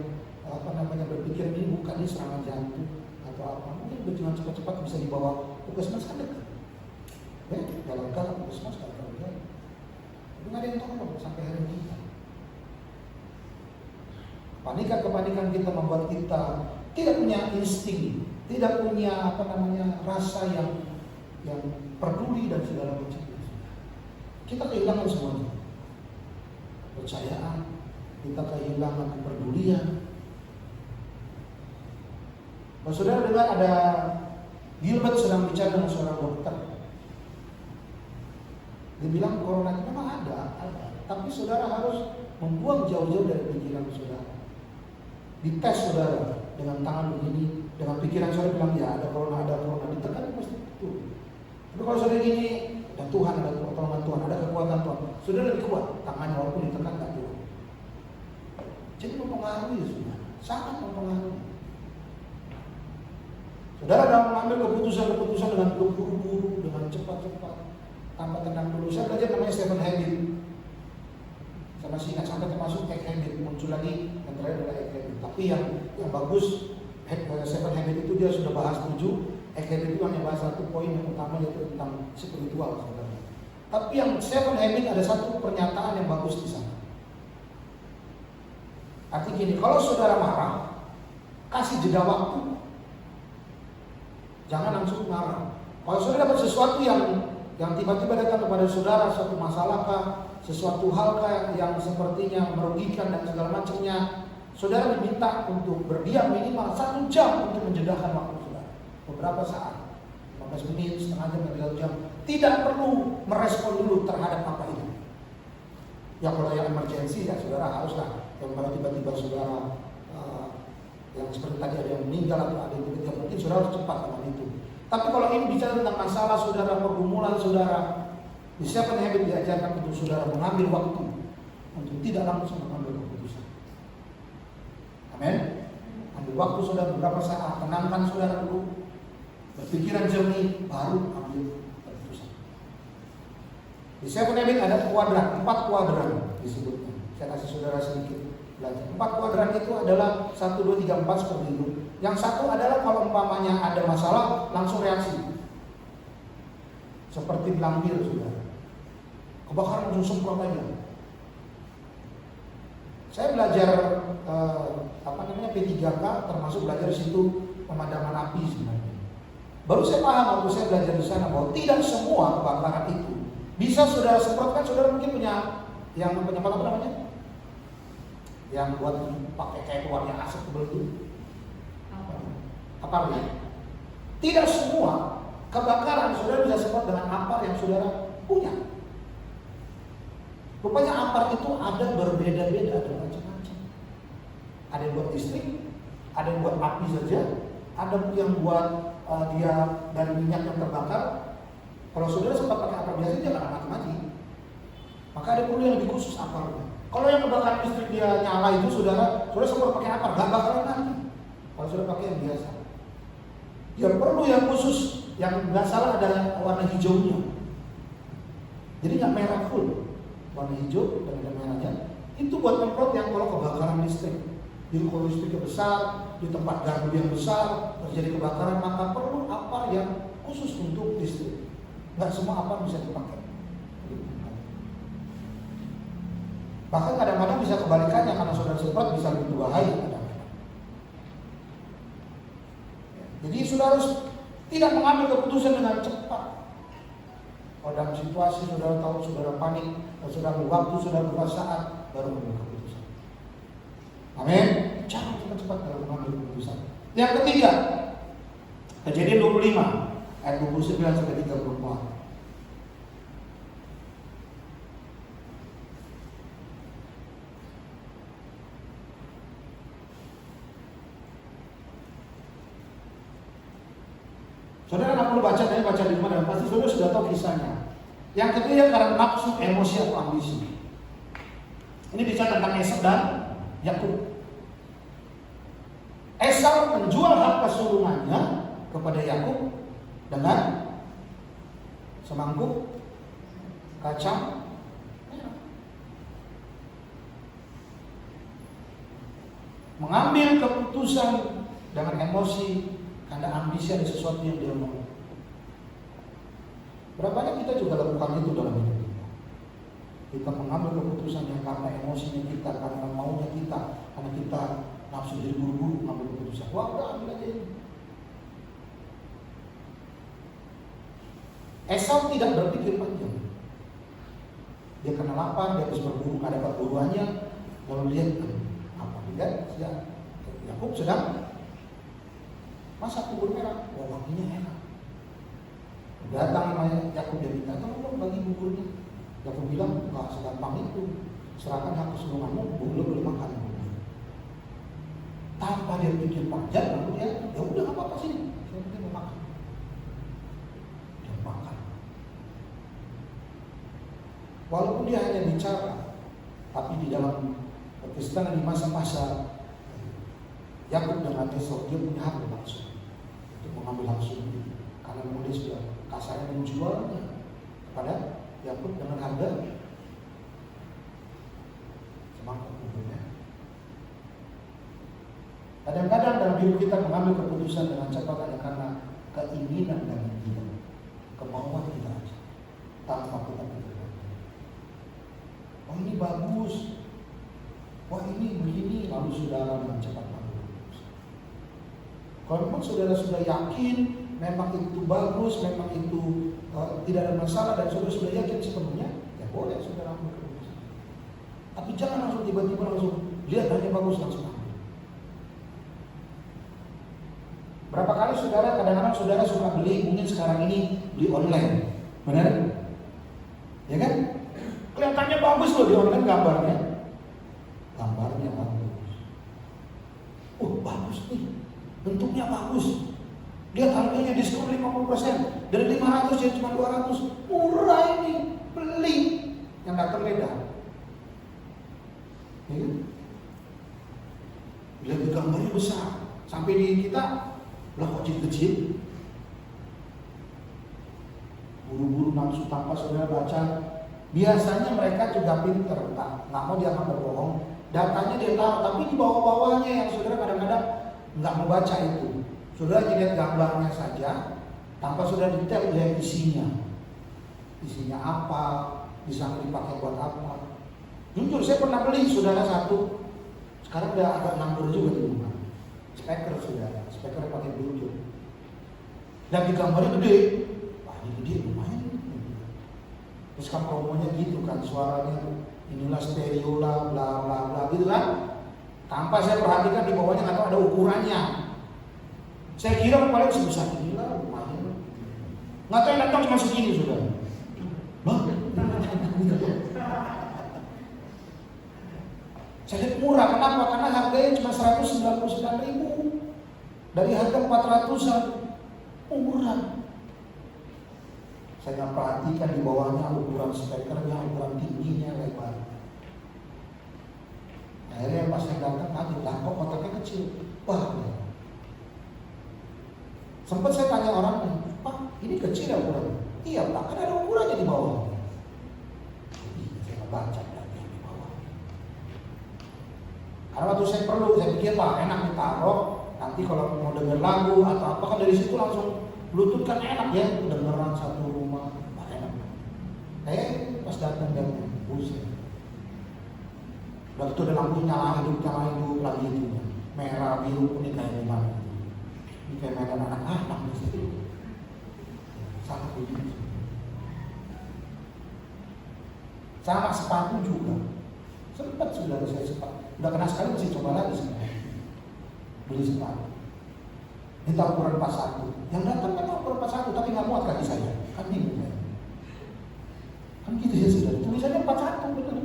berpikir ini bukan ini serangan jantung atau apa, mungkin dengan cepat-cepat bisa dibawa puskesmas kan dekat. Dalam kala puskesmas kan dekat. Tapi nggak ada yang tolong sampai hari ini. Kepanikan kita membuat kita tidak punya insting, tidak punya rasa yang peduli dan segala macam. Kita kehilangan semuanya. Kepercayaan, kita kehilangan kepedulian. Kalau saudara dengar ada Gilbert sedang bicara dengan seorang dokter. Dia bilang corona itu memang ada. Tapi saudara harus membuang jauh-jauh dari pikiran saudara. Dites saudara dengan tangan begini, dengan pikiran saudara bilang ya ada corona, ditekan pasti itu. Tapi kalau saudara gini, ada Tuhan, ada pertolongan Tuhan, ada kekuatan Tuhan, saudara lebih kuat. Tangannya walaupun ditekan nggak kuat. Jadi mempengaruhi saudara, sangat mempengaruhi. Saudara dalam mengambil keputusan-keputusan dengan buru-buru, dengan cepat-cepat, tanpa tenang dulu. Saya belajar namanya Seven Habits. Saya masih ingat sampai termasuk Egg Habit muncul lagi, yang terakhir adalah Egg Habit. Tapi yang bagus Seven Habits itu dia sudah bahas 7. Egg Habit itu hanya bahas 1 poin yang utama yaitu tentang spiritual sebenarnya. Tapi yang Seven Habits ada satu pernyataan yang bagus di sana. Artinya gini, kalau saudara marah, kasih jeda waktu. Jangan langsung marah. Kalau saudara dapat sesuatu yang tiba-tiba datang kepada saudara, suatu masalah kah, sesuatu hal kah yang sepertinya merugikan dan segala macamnya, saudara diminta untuk berdiam minimal 1 jam untuk menjedahkan waktu saudara. Beberapa saat, 15 menit, setengah jam, 3 jam. Tidak perlu merespon dulu terhadap apa itu. Ya kalau yang emergency ya saudara haruslah. Yang kalau tiba-tiba saudara yang seperti tadi ada yang meninggal atau ada yang tiba-tiba, mungkin saudara harus cepat dengan itu. Tapi kalau ini bicara tentang masalah saudara, pergumulan saudara, di Seven Habits diajarkan untuk saudara mengambil waktu untuk tidak langsung mengambil keputusan. Amin. Ambil waktu saudara beberapa saat, tenangkan saudara dulu, berpikiran jernih, baru ambil keputusan. Di Seven Habits ada kuadran, 4 kuadran disebutnya. Saya kasih saudara sedikit belajar. 4 kuadran itu adalah 1, 2, 3, 4 seperti itu. Yang satu adalah kalau umpamanya ada masalah langsung reaksi. Seperti lampir saudara. Kebakaran langsung semprot aja. Saya belajar P3K termasuk belajar di situ pemadaman api sebenarnya. Baru saya paham waktu saya belajar di sana bahwa tidak semua kebakaran itu bisa saudara semprotkan. Saudara mungkin punya yang apa namanya? Yang buat pakai kayak warna asap tebal itu. Apa ya? Tidak semua kebakaran saudara bisa semprot dengan apar yang saudara punya. Rupanya apar itu ada berbeda-beda, ada macam-macam. Ada yang buat listrik, ada yang buat api saja, ada yang buat dia dari minyak yang terbakar. Kalau saudara sempat pakai apar biasa dia akan mati. Maka ada perlu yang lebih khusus aparnya. Kalau yang kebakaran listrik dia nyala itu saudara sempat pakai apar, gak bakaran mati. Kalau saudara pakai yang biasa, yang perlu yang khusus, yang nggak salah adalah warna hijaunya. Jadi nggak merah full, warna hijau dan ada merahnya. Itu buat semprot yang kalau kebakaran listrik. Jadi kalau listriknya besar, di tempat gardu yang besar, terjadi kebakaran, maka perlu apar yang khusus untuk listrik. Nggak semua apar bisa dipakai. Bahkan kadang-kadang bisa kebalikannya, karena saudara semprot bisa lebih berbahaya kadang-kadang. Jadi saudara harus tidak mengambil keputusan dengan cepat. Kalau dalam situasi saudara tahu saudara panik, saudara berwaktu, saudara bersaat, baru mengambil keputusan. Amin. Jangan cepat-cepat dalam mengambil keputusan. Yang ketiga, Kejadian 25 ayat 29 sampai 34. Saudara nggak perlu baca, saya baca di rumah dan pasti saudara sudah tahu kisahnya. Yang ketiga karena nafsu, emosi atau ambisi. Ini bicara tentang Esau dan Yakub. Esau menjual hak kesulungannya kepada Yakub dengan semangkuk kacang merah. Mengambil keputusan dengan emosi karena ambisi ada sesuatu yang dia mau. Berapa banyak kita juga lakukan itu dalam hidup kita. Kita mengambil keputusan yang karena emosinya kita, karena maunya kita, karena kita nafsu jadi buru-buru mengambil keputusan. Wah, udah ambil aja ini. Esau tidak berpikir panjang. Dia kena lapar, dia harus berburu, nggak dapat buruannya, lalu lihat apa? Lihat, Yakub sedang masak bubur merah, wah wanginya enak. Datang namanya Yakub, dia minta tolong bagi buburnya. Yakub bilang nggak segampang itu, serahkan hak kesulunganmu, belum boleh makan. Tanpa dia pikir panjang, lalu dia ya udah nggak apa-apa sini, saya penting mau makan. Dia makan. Walaupun dia hanya bicara, tapi di dalam perkristenan di masa-masa Yakub dengan Esau, dia punya hak langsung untuk mengambil langsung itu, karena dia sudah kasarnya menjualnya kepada Yakub dengan harga semangkuk buburnya. Kadang-kadang dalam hidup kita mengambil keputusan dengan cepat hanya karena keinginan dan kemauan kita aja, tanpa kita pikir. Oh ini bagus, wah ini begini, lalu saudara dengan cepat mengambil keputusan. Kalau memang saudara sudah yakin memang itu bagus, memang itu tidak ada masalah dan saudara sudah yakin sepenuhnya, ya boleh saudara ambil keputusan. Tapi jangan langsung tiba-tiba langsung lihat hanya bagus langsung ambil. Berapa kali saudara, kadang-kadang saudara suka beli, mungkin sekarang ini beli online, benar? Ya kan? Kelihatannya bagus loh di online gambarnya. Gambarnya bagus. Oh bagus nih, bentuknya bagus. Lihat harganya diskon 50%, dari 500 jadi cuma 200. Murah ini, beli. Yang datang beda. Ya. Lihat di gambarnya besar, sampai di kita lah kecil-kecil. Buru-buru nafsu tanpa saudara baca. Biasanya mereka juga pinter, nggak mau dianggap berbohong. Datanya dia tahu, tapi di bawah-bawahnya yang saudara kadang-kadang nggak mau baca itu. Saudara lihat gambarnya saja, tanpa saudara detail lihat isinya. Isinya apa, bisa dipakai buat apa. Jujur saya pernah beli saudara satu, sekarang udah agak nganggur juga di rumah. Speaker saudara, speaker pakai Bluetooth. Dan di gambarnya gede, wah ini gede lumayan. Terus kan promonya gitu kan, suaranya inilah stereo lah, bla bla bla gitu kan. Tanpa saya perhatikan di bawahnya nggak tahu ada ukurannya. Saya kira paling sebesar ini lah, lumayan. Nggak tahu yang datang cuma segini sudah. Saya lihat murah, kenapa? Karena harganya cuma 199.000 dari harga 400-an. Murah. Saya perhatikan di bawahnya ukuran speakernya, ukuran tingginya, lebar. Akhirnya pas saya datang kaget, lah kok kotaknya kecil. Wah, sempat saya tanya orangnya, Pak, ini kecil ya ukurannya? Iya Pak, kan ada ukurannya di bawah. Jadi saya baca berarti di bawah. Karena waktu saya pikir Pak enak ditaruh, nanti kalau mau denger lagu atau apa kan dari situ langsung Bluetooth kan enak ya, dengeran satu rumah, enak. Pas datang buset. Udah itu ada lampu nyala hidup lagi itu, merah biru kuning kayak gimana? Ini kayak mainan anak-anak di situ. Sangat begitu. Sama sepatu juga. Sempat sudah saya sepatu. Udah kena sekali masih coba lagi sebenarnya. Beli sepatu. Minta ukuran 41. Yang datang kan ukuran 41 tapi nggak muat kaki saya. Kan bingung ya. Kan gitu ya sudah. Tulisannya 41 betul.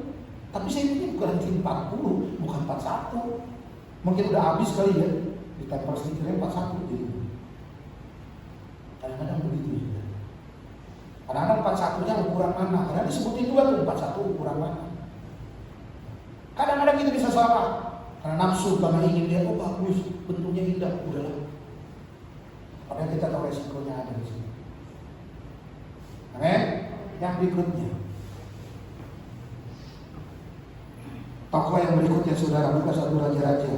Tapi saya ini bukan 40, bukan 41. Mungkin udah habis kali ya. Ditempel stikernya 41 gitu. Kadang-kadang begitu ya. Kadang-kadang 41-nya ukuran mana? Karena disebutin juga tuh 41 ukuran mana. Kadang-kadang kita bisa salah. Karena nafsu, karena ingin dia, oh bagus, bentuknya indah, udahlah. Padahal kita tahu resikonya ada di sini. Amin. Yang berikutnya. Tokoh yang berikutnya saudara, buka 1 Raja-Raja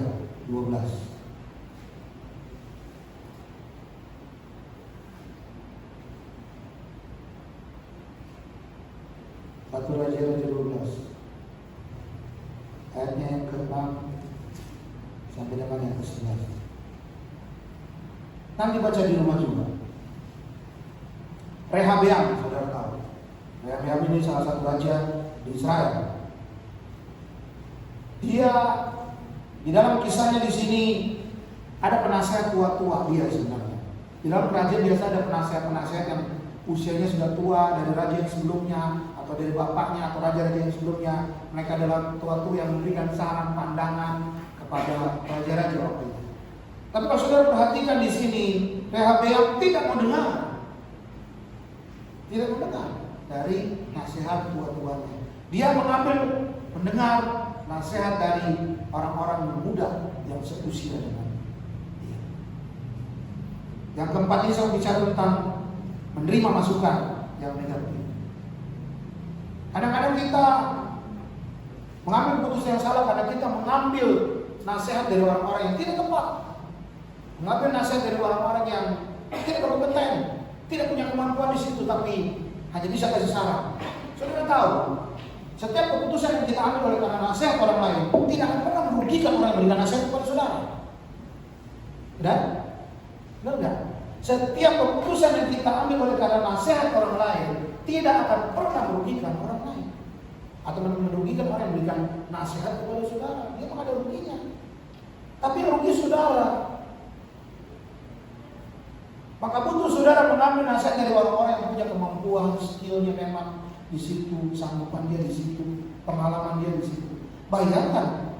12. 1 Raja-Raja 12 ayatnya yang ke-6 sampai dengan yang ke-11. Nanti baca di rumah juga. Rehabeam, saudara tahu. Rehabeam ini salah satu raja di Israel. Dia di dalam kisahnya di sini ada penasehat tua-tua dia sebenarnya. Di dalam kerajaan biasa ada penasehat-penasehat yang usianya sudah tua dari raja yang sebelumnya atau dari bapaknya atau raja-raja yang sebelumnya. Mereka adalah tua-tua yang memberikan saran pandangan kepada raja-raja waktu itu. Tapi kalau saudara perhatikan di sini, Rehabeam tidak mau dengar. Tidak mau dengar dari nasihat tua-tuanya. Dia mendengar nasihat dari orang-orang muda yang seusia dengan dia. Yang keempat ini saya bicara tentang menerima masukan yang negatif. Kadang-kadang kita mengambil keputusan yang salah karena kita mengambil nasihat dari orang-orang yang tidak tepat, mengambil nasihat dari orang-orang yang tidak berkompeten, tidak punya kemampuan di situ, tapi hanya bisa kasih saran. Saudara tahu, setiap keputusan yang kita ambil oleh karena nasihat orang lain tidak akan pernah merugikan orang yang memberikan nasihat kepada saudara. Benar? Benar enggak? Setiap keputusan yang kita ambil oleh karena nasihat orang lain tidak akan pernah merugikan orang lain atau merugikan orang yang memberikan nasihat kepada saudara. Dia mah ada ruginya. Tapi yang rugi saudara. Maka butuh saudara mengambil nasihat dari orang-orang yang punya kemampuan, skillnya memang di situ, sanggupan dia di situ, pengalaman dia di situ. Bayangkan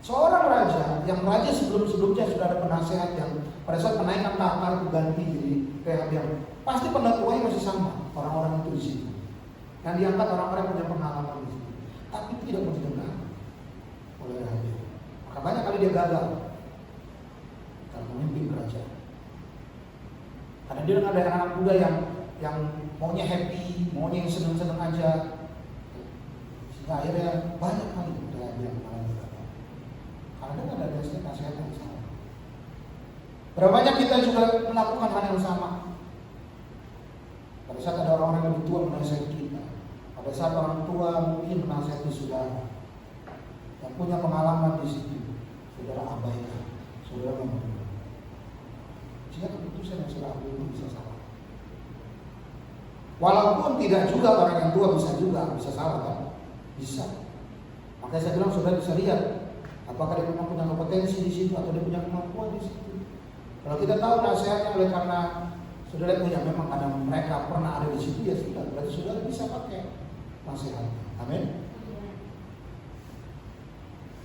seorang raja yang raja sebelum-sebelumnya sudah ada penasehat yang pada saat penaikan tahta itu ganti jadi Rehabeam, pasti pendatuanya masih sama orang-orang itu di situ. Yang diangkat orang-orang yang punya pengalaman di situ, tapi tidak mau didengar oleh Rehabeam. Maka banyak kali dia gagal dalam memimpin kerajaan. Karena dia ada anak muda yang maunya happy, maunya yang seneng-seneng aja. Sehingga akhirnya banyak kali Rehabeam mengalami gagal. Karena ada nasihat yang salah. Berapa banyak kita juga melakukan hal yang sama. Pada saat ada orang yang lebih tua menasihati kita, pada saat orang tua mungkin menasihati saudara yang punya pengalaman di situ, saudara abaikan, saudara membunuh. Sehingga keputusan yang saudara ambil itu bisa salah. Walaupun tidak juga orang yang tua bisa salah kan? Bisa. Makanya saya bilang saudara bisa lihat apakah dia memang punya kompetensi di situ atau dia punya kemampuan di situ. Kalau kita tahu nasihatnya oleh karena saudara punya memang karena mereka pernah ada di situ ya sudah, berarti saudara bisa pakai nasihat. Amin.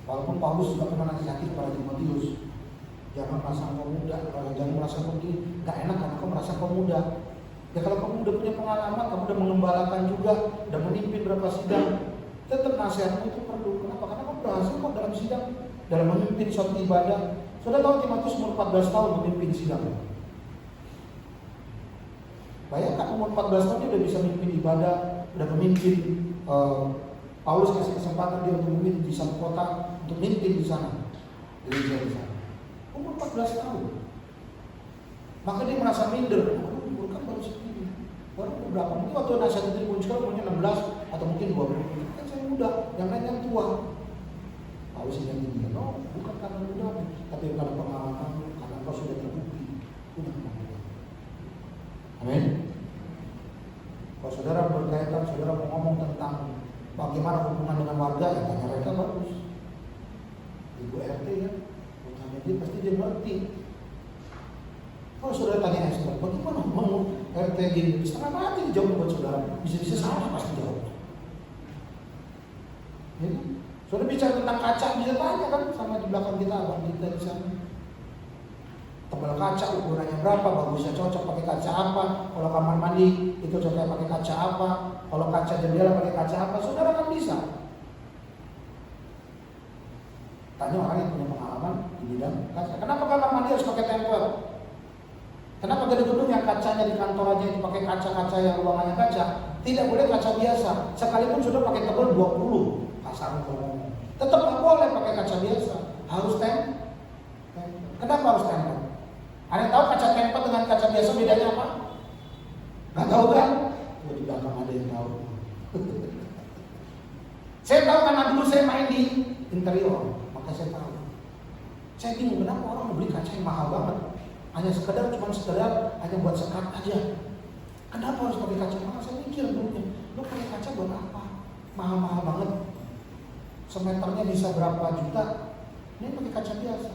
Walaupun Paulus juga pernah nasihati kepada Timotius, jangan merasa kau muda, jangan merasa kau nggak enak karena kau merasa kau muda. Ya kalau kamu udah punya pengalaman, kamu udah mengembalakan juga, udah memimpin berapa sidang, tetap nasihatmu itu perlu. Kenapa? Karena kamu berhasil kok dalam sidang, dalam memimpin suatu ibadah. Sudah tahu Timotius umur 14 tahun memimpin sidang. Bayangkan umur 14 tahun dia udah bisa memimpin ibadah, udah memimpin. Paulus kasih kesempatan dia untuk memimpin di satu kota, untuk memimpin di sana. gereja di sana. Umur 14 tahun. Maka dia merasa minder. Umur kan baru segini. Baru berapa? Mungkin waktu nasihat itu dimuncul umurnya 16 atau mungkin 20. Kan saya muda, yang lain yang tua. Tahu sih yang ini. No, bukan karena muda, tapi karena pengalaman, karena kau sudah terbukti. Udah muda. Amin. Kalau saudara berkaitan, saudara mau ngomong tentang bagaimana hubungan dengan warga, ya tanya mereka bagus. Ibu RT kan, tanya dia pasti dia ngerti. Kalau saudara tanya Esther, bagaimana hubungan RT gini? Setengah mati dijawab buat saudara. Bisa-bisa salah pasti jawab. Jadi, saudara bicara tentang kaca bisa tanya kan sama di belakang kita, abang kita di sana. Tebal kaca ukurannya berapa, bagusnya cocok pakai kaca apa, kalau kamar mandi itu cocoknya pakai kaca apa, kalau kaca jendela pakai kaca apa, saudara kan bisa. Tanya orang yang punya pengalaman di bidang kaca. Kenapa kamar mandi harus pakai tempel? Kenapa gedung-gedung yang kacanya di kantor aja itu pakai kaca-kaca yang ruangannya kaca? Tidak boleh kaca biasa. Sekalipun sudah pakai tebal 20, kasar ngomong. Tetap nggak boleh pakai kaca biasa. Harus tempel. Kenapa harus tempel? Ada yang tahu kaca tempel dengan kaca biasa bedanya apa? Nggak tahu kan? Oh, di belakang ada yang tahu. Saya tahu karena dulu saya main di interior, maka saya tahu. Saya bingung kenapa orang mau beli kaca yang mahal banget. Hanya sekedar hanya buat sekat aja. Kenapa harus pakai kaca mahal? Saya mikir dulunya, lu pakai kaca buat apa? Mahal-mahal banget. Semeternya bisa berapa juta? Ini pakai kaca biasa.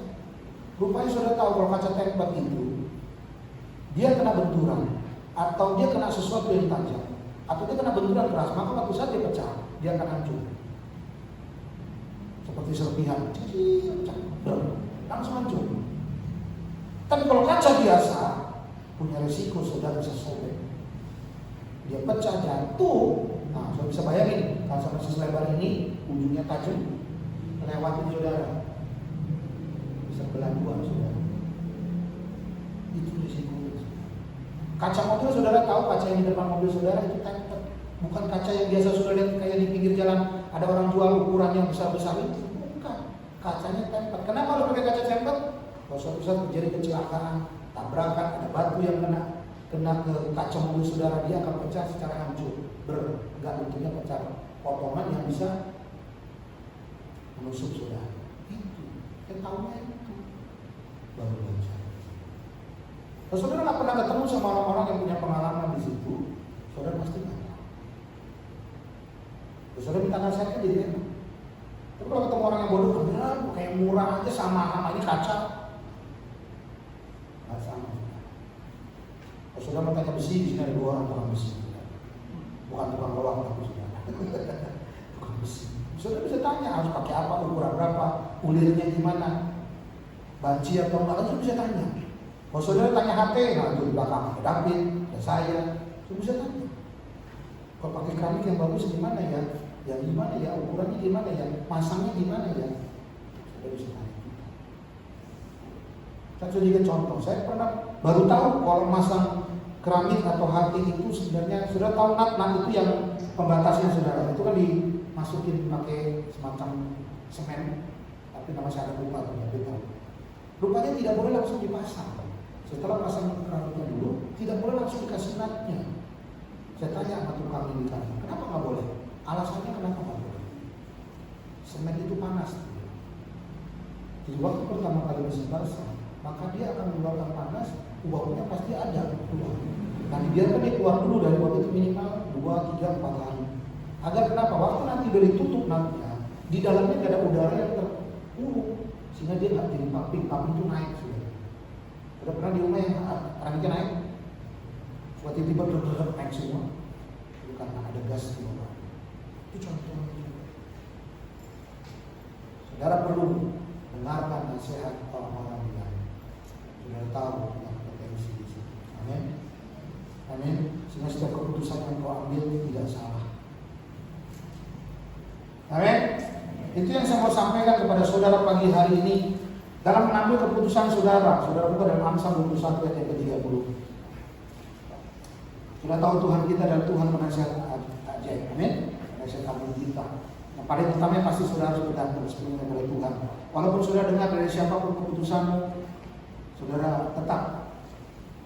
Rupanya sudah tahu kalau kaca tempel itu dia kena benturan atau dia kena sesuatu yang tajam atau dia kena benturan keras, maka waktu saat dia pecah, dia akan hancur. Seperti serpihan, langsung hancur. Tapi kalau kaca biasa punya resiko saudara bisa sobek. Dia pecah, jatuh. Nah, saudara bisa bayangin kalau sama selebar ini ujungnya tajam, lewatin saudara. Belah dua saudara. Itu risiko. Kaca mobil saudara tahu, kaca yang di depan mobil saudara itu tempel. Bukan kaca yang biasa saudara lihat kayak di pinggir jalan ada orang jual ukuran yang besar-besar itu. Bukan. Kacanya tempel. Kenapa harus pakai kaca tempel? Kalau suatu saat terjadi kecelakaan, tabrakan, ada batu yang kena ke kaca mobil saudara, dia akan pecah secara hancur. Enggak bentuknya pecah, potongan yang bisa menusuk saudara. Itu. Kita tahunya itu. Baru baca. Kalau saudara nggak pernah ketemu sama orang-orang yang punya pengalaman di situ, saudara pasti nggak tahu. Kalau saudara minta nasihat kan jadi enak. Tapi kalau ketemu orang yang bodoh, beneran kayak murah aja sama ini kaca, nggak sama. Kalau saudara mau tanya besi, di sini ada 2 orang tukang besi, bukan tukang loak tapi saudara, tukang besi. Saudara bisa tanya harus pakai apa, ukuran berapa, ulirnya gimana. Banci atau enggak, itu bisa tanya. Kalau saudara tanya HT, nah itu di belakang ada David, ada saya, itu bisa tanya. Kalau pakai keramik yang bagus gimana ya? Yang gimana ya? Ukurannya gimana ya? Masangnya gimana ya? Saudara bisa tanya. Saya sedikit contoh, saya pernah baru tahu kalau masang keramik atau HT itu sebenarnya sudah tahu nat itu yang pembatasnya saudara. Itu kan dimasukin pakai semacam semen, tapi nama saya ada lupa, tapi tahu. Rupanya tidak boleh langsung dipasang. Setelah pasang keramiknya dulu, tidak boleh langsung dikasih natnya. Saya tanya sama tukang ini kan, kenapa nggak boleh? Alasannya kenapa nggak boleh? Semen itu panas. Jadi waktu pertama kali mesin basah, maka dia akan mengeluarkan panas, uapnya pasti ada keluar. Nah dibiarkan dia keluar dulu dari waktu itu minimal 2, 3, 4 hari. Agar kenapa? Waktu nanti udah ditutup natnya, di dalamnya nggak ada udara yang teruruk. Sehingga dia nggak jadi paping itu naik sudah. Sudah pernah di rumah yang keramiknya naik? Suatu tiba-tiba bergerak naik semua. Itu karena ada gas di bawah. Itu contohnya. Saudara perlu dengarkan nasihat orang-orang yang sudah tahu yang potensi di situ. Amin. Amin. Sehingga setiap keputusan yang kau ambil tidak salah. Amin. Itu yang saya mau sampaikan kepada saudara pagi hari ini. Dalam mengambil keputusan saudara buka dalam Amsal 21 ayat yang ke-30. Sudah tahu Tuhan kita dan Tuhan penasihat ajaib. Amin. Penasihat kami kita. Yang paling utama pasti saudara harus bergantung sepenuhnya kepada Tuhan. Walaupun saudara dengar dari siapapun keputusanmu, saudara tetap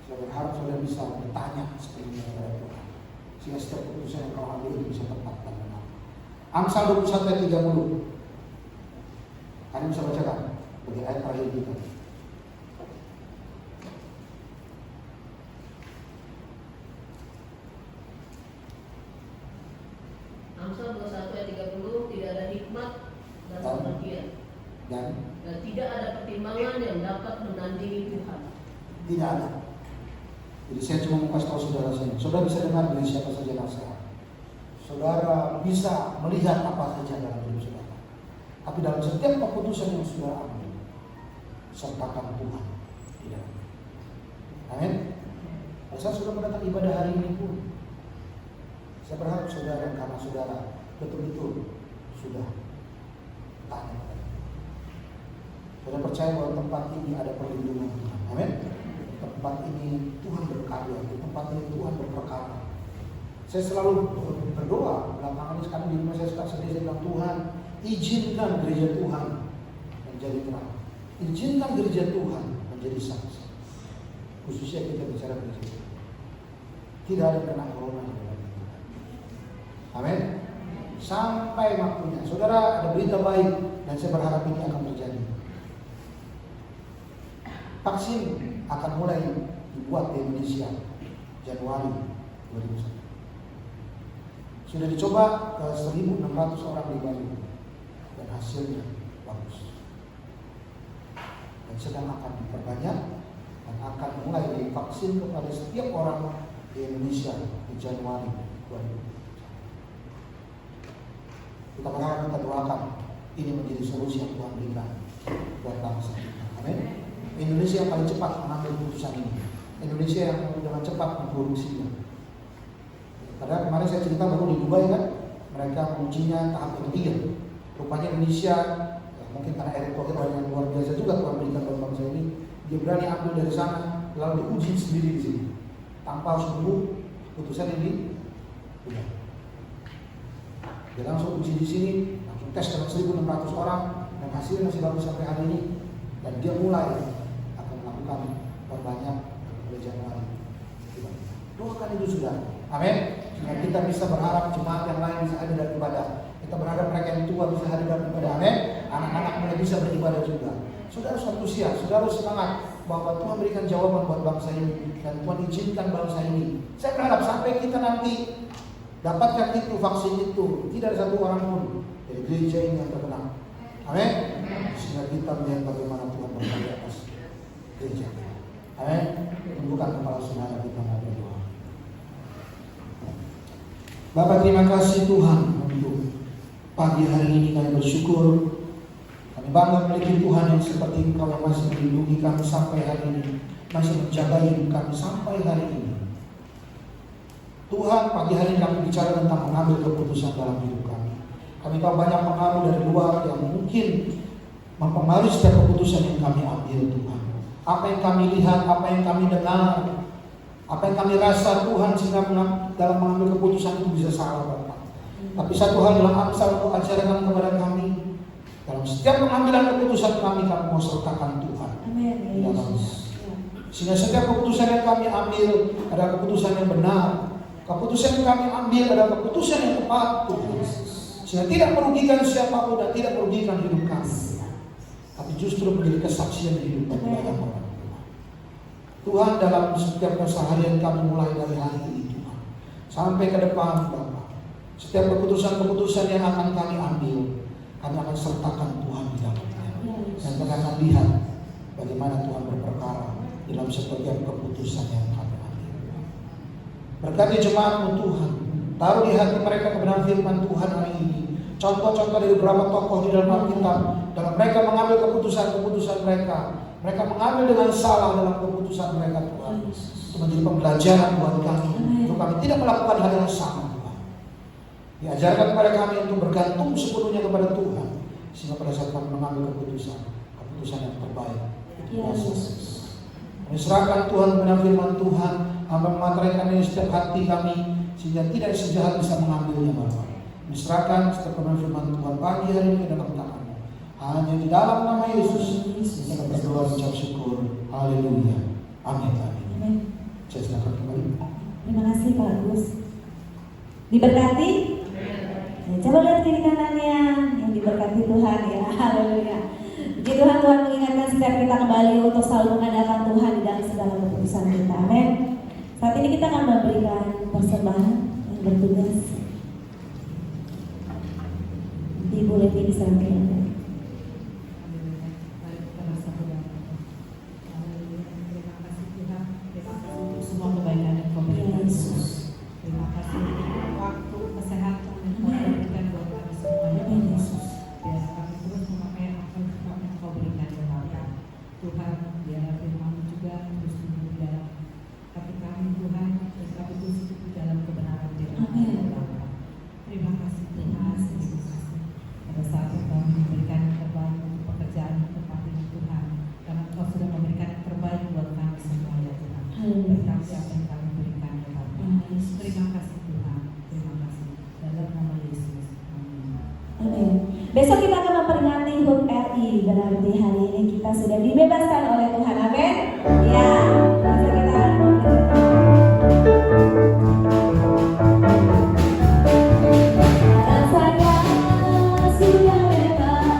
saya berharap saudara bisa bertanya sepenuhnya kepada Tuhan, sehingga setiap keputusan yang kau ambil itu bisa tepat dan benar. Amsal 21 ayat 30. Kalian bisa bacakan bagi ayat terakhir kita. Amsal 21 ayat 30, tidak ada hikmat dan pengertian, Dan tidak ada pertimbangan yang dapat menandingi Tuhan. tidak ada. Jadi saya cuma mau kasih tahu saudara saya. Saudara bisa dengar dari siapa saja nasihat. Saudara bisa melihat apa saja dalam hidup saudara. Tapi dalam setiap keputusan yang saudara ambil, sertakan Tuhan di dalamnya. Amin. Pada saat saudara mendatang ibadah hari ini pun, saya berharap saudara, karena saudara betul-betul sudah tanya kepada Tuhan. Saudara percaya bahwa tempat ini ada perlindungan Tuhan. Amin. Tempat ini Tuhan berkarya, di tempat ini Tuhan berperkara. Saya selalu berdoa belakangan ini, sekarang di rumah saya suka sedih, saya bilang Tuhan, izinkan gereja Tuhan menjadi terang, izinkan gereja Tuhan menjadi saksi. Khususnya kita bicara gereja Tuhan, tidak ada kena corona di dalam Tuhan. Amin. Sampai waktunya, saudara, ada berita baik dan saya berharap ini akan terjadi. Vaksin akan mulai dibuat di Indonesia Januari 2021. Sudah dicoba ke 1.600 orang di Bali dan hasilnya bagus. Dan sedang akan diperbanyak dan akan mulai divaksin kepada setiap orang di Indonesia di Januari 2021. Kita berharap, kita doakan ini menjadi solusi yang Tuhan berikan buat bangsa kita. Amin. Indonesia yang paling cepat mengambil keputusan ini. Indonesia yang dengan cepat memproduksinya. Padahal kemarin saya cerita baru di Dubai kan, mereka mengujinya tahap ketiga. Rupanya Indonesia, ya mungkin karena Erick Thohir yang luar biasa juga Tuhan berikan buat bangsa ini, dia berani ambil dari sana lalu diuji sendiri di sini, tanpa harus menunggu keputusan ini. Udah. Dia langsung uji di sini, langsung tes dengan 1.600 orang dan hasilnya masih bagus sampai hari ini. Dan dia mulai akan melakukan perbanyak pada Januari. Doakan itu sudah. Amin. Sehingga kita bisa berharap jemaat yang lain bisa hadir dalam ibadah. Kita berharap mereka yang tua bisa hadir dalam ibadah. Amin. Anak-anak mereka bisa beribadah juga. Saudara harus antusias, saudara harus semangat bahwa Tuhan berikan jawaban buat bangsa ini dan Tuhan izinkan bangsa ini. Saya berharap sampai kita nanti dapatkan itu, vaksin itu, tidak ada satu orang pun dari gereja ini yang terkena. Amin. Sehingga kita melihat bagaimana Tuhan berkarya atas gereja. Amin. Tundukkan kepala saudara, kita mau berdoa. Bapak, terima kasih Tuhan untuk pagi hari ini. Kami bersyukur, kami bangga memiliki Tuhan yang seperti Engkau yang masih melindungi kami sampai hari ini, masih menjaga hidup kami sampai hari ini. Tuhan, pagi hari ini kami bicara tentang mengambil keputusan dalam hidup kami. Kami tahu banyak pengaruh dari luar yang mungkin mempengaruhi setiap keputusan yang kami ambil, Tuhan. Apa yang kami lihat, apa yang kami dengar, apa yang kami rasa, Tuhan, sehingga dalam mengambil keputusan itu bisa salah, Bapak. Tapi satu hal dalam Amsal Tuhan ajarkan kepada kami, dalam setiap pengambilan keputusan kami mau sertakan Tuhan. Amin. Di dalamnya. Sehingga setiap keputusan yang kami ambil adalah keputusan yang benar. Keputusan yang kami ambil adalah keputusan yang tepat, Tuhan. Sehingga tidak merugikan siapapun dan tidak merugikan hidup kami, tapi justru menjadi kesaksian hidup bagi banyak orang. Tuhan, dalam setiap keseharian kami mulai dari hari ini, Tuhan, sampai ke depan, Bapak, setiap keputusan-keputusan yang akan kami ambil, kami akan sertakan Tuhan di dalamnya. Dan kami akan lihat bagaimana Tuhan berperkara dalam setiap keputusan yang kami ambil. Berkati jemaat-Mu Tuhan, taruh di hati mereka kebenaran firman Tuhan hari ini. Contoh-contoh dari beberapa tokoh di dalam Alkitab, dalam mereka mengambil keputusan-keputusan mereka, mereka mengambil dengan salah dalam keputusan mereka, Tuhan. Itu menjadi pembelajaran buat kami, untuk kami tidak melakukan hal yang sama, Tuhan. Diajarkan kepada kami untuk bergantung sepenuhnya kepada Tuhan, sehingga pada saat kami mengambil keputusan yang terbaik, itu kami serahkan Tuhan kepada firman Tuhan, hamba memateraikan ini setiap hati kami, sehingga tidak sejahat bisa mengambilnya, Bapak. Diserahkan setiap kebenaran firman Tuhan pagi hari ini ke dalam tangan-Mu. Hanya di dalam nama Yesus kita berdoa dan ucap syukur. Haleluya. Amin. Amin. Amin. Saya silakan kembali. Terima kasih Pak Agus. Diberkati? Ya, coba lihat kiri kanannya yang diberkati Tuhan ya. Haleluya. Puji Tuhan, Tuhan mengingatkan setiap kita kembali untuk selalu mengandalkan Tuhan di dalam segala keputusan kita. Amin. Saat ini kita akan memberikan persembahan yang bertugas. Nanti Ibu Leti bisa mengingatkan. Semua kebaikan dan pemberian Yesus. Terima kasih untuk waktu kesehatan yang Kau berikan buat kami semuanya Yesus. Biar kami terus memakai apa yang Kau berikan kepada kami. Tuhan, biar firman juga terus tumbuh di dalam hati kami Tuhan, dan kami terus hidup di dalam kebenaran firman Tuhan. Terima kasih Tuhan, terima kasih. Pada saat kami memberikan yang terbaik untuk pekerjaan tempat ini Tuhan, karena Kau sudah memberikan yang terbaik buat kami semua ya Tuhan. Berkati apa yang kami berikan kepada kami. Terima kasih Tuhan. Terima kasih. Dalam nama Yesus. Amin. Amin. Besok kita akan memperingati HUT RI, berarti hari ini kita sudah dibebaskan oleh Tuhan. Amin. Ya, besok kita akan memperingati. Saya sudah bebas.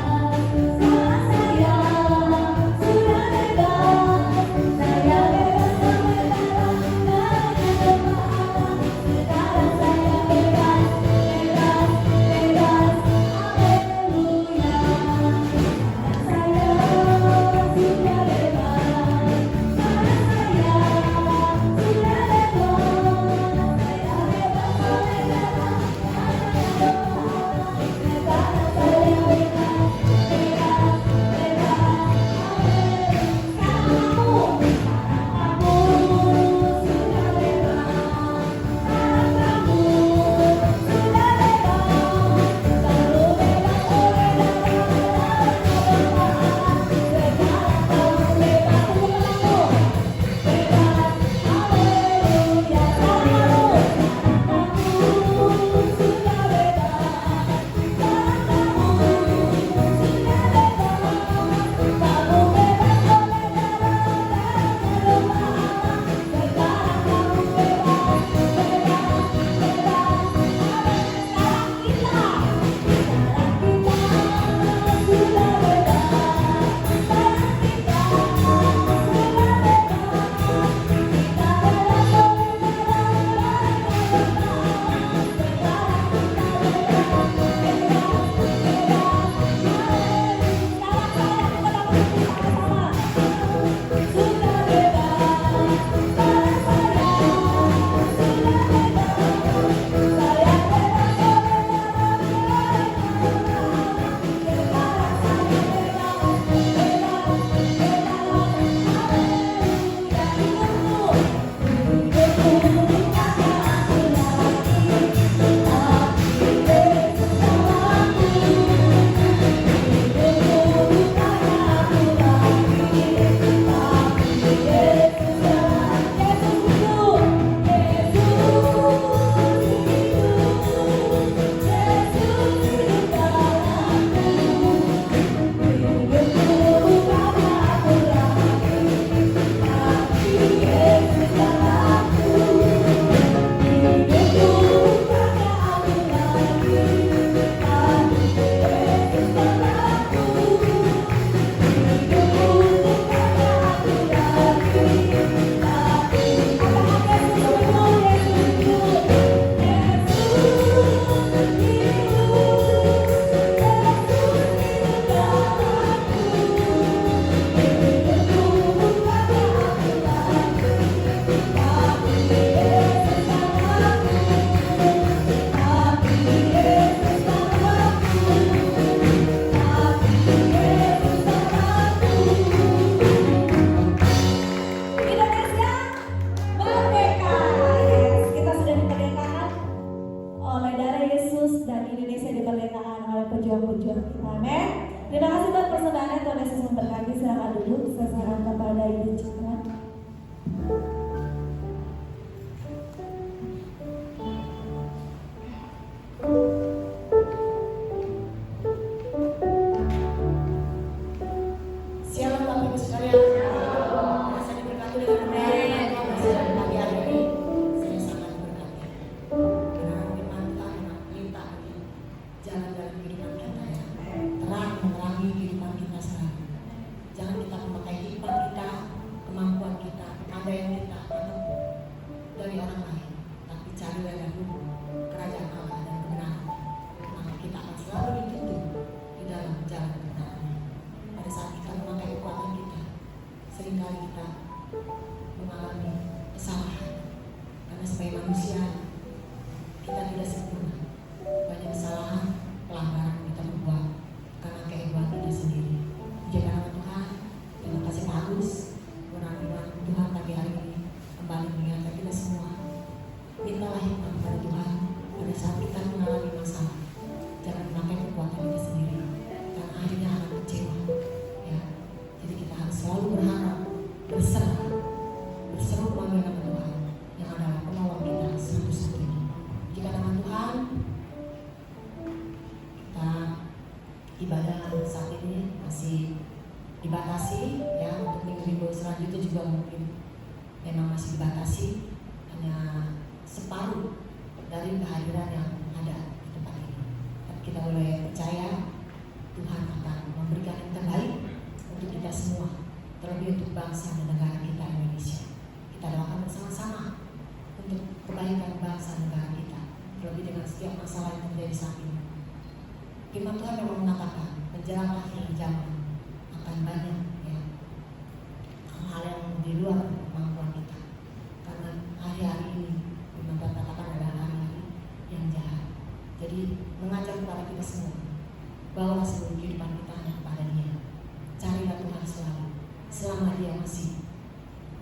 ada yang kita anggap dari orang lain, tapi carilah dahulu kerajaan Allah dan kebenaran, maka kita akan selalu dituntun di dalam jalan kebenaran. Pada saat kita memakai kekuatan kita, seringkali kita mengalami kesalahan, karena sebagai manusia kita tidak sempurna. Banyak kesalahan, pelanggaran kita berbuat karena keegoan kita sendiri. Puji nama Tuhan. Terima kasih Pak Agus. Firman Tuhan pagi hari ini kembali mengingatkan kita semua. Mintalah hikmat kepada Tuhan pada saat kita mengalami masalah. Jangan memakai kekuatan kita sendiri, dan akhirnya akan kecewa. Ya, jadi kita harus selalu berharap, berseru melalui nama Tuhan yang adalah penolong kita satu-satunya. Jika nama Tuhan, kita ibadah saat ini masih dibatasi, ya, untuk minggu-minggu selanjutnya juga mungkin memang masih dibatasi, hanya separuh dari kehadiran yang ada di tempat ini. Tapi kita boleh percaya Tuhan akan memberikan yang terbaik untuk kita semua, terlebih untuk bangsa dan negara kita Indonesia. Kita doakan bersama-sama untuk kebaikan bangsa dan negara kita, terlebih dengan setiap masalah yang terjadi saat ini. Firman Tuhan memang mengatakan menjelang akhir zaman akan banyak, ya, hal yang di luar kemampuan kita, karena hari-hari ini firman Tuhan katakan adalah hari-hari yang jahat. Jadi mengajar kepada kita semua bahwa seluruh kehidupan kita hanya kepada Dia. Carilah Tuhan selalu, selama Dia masih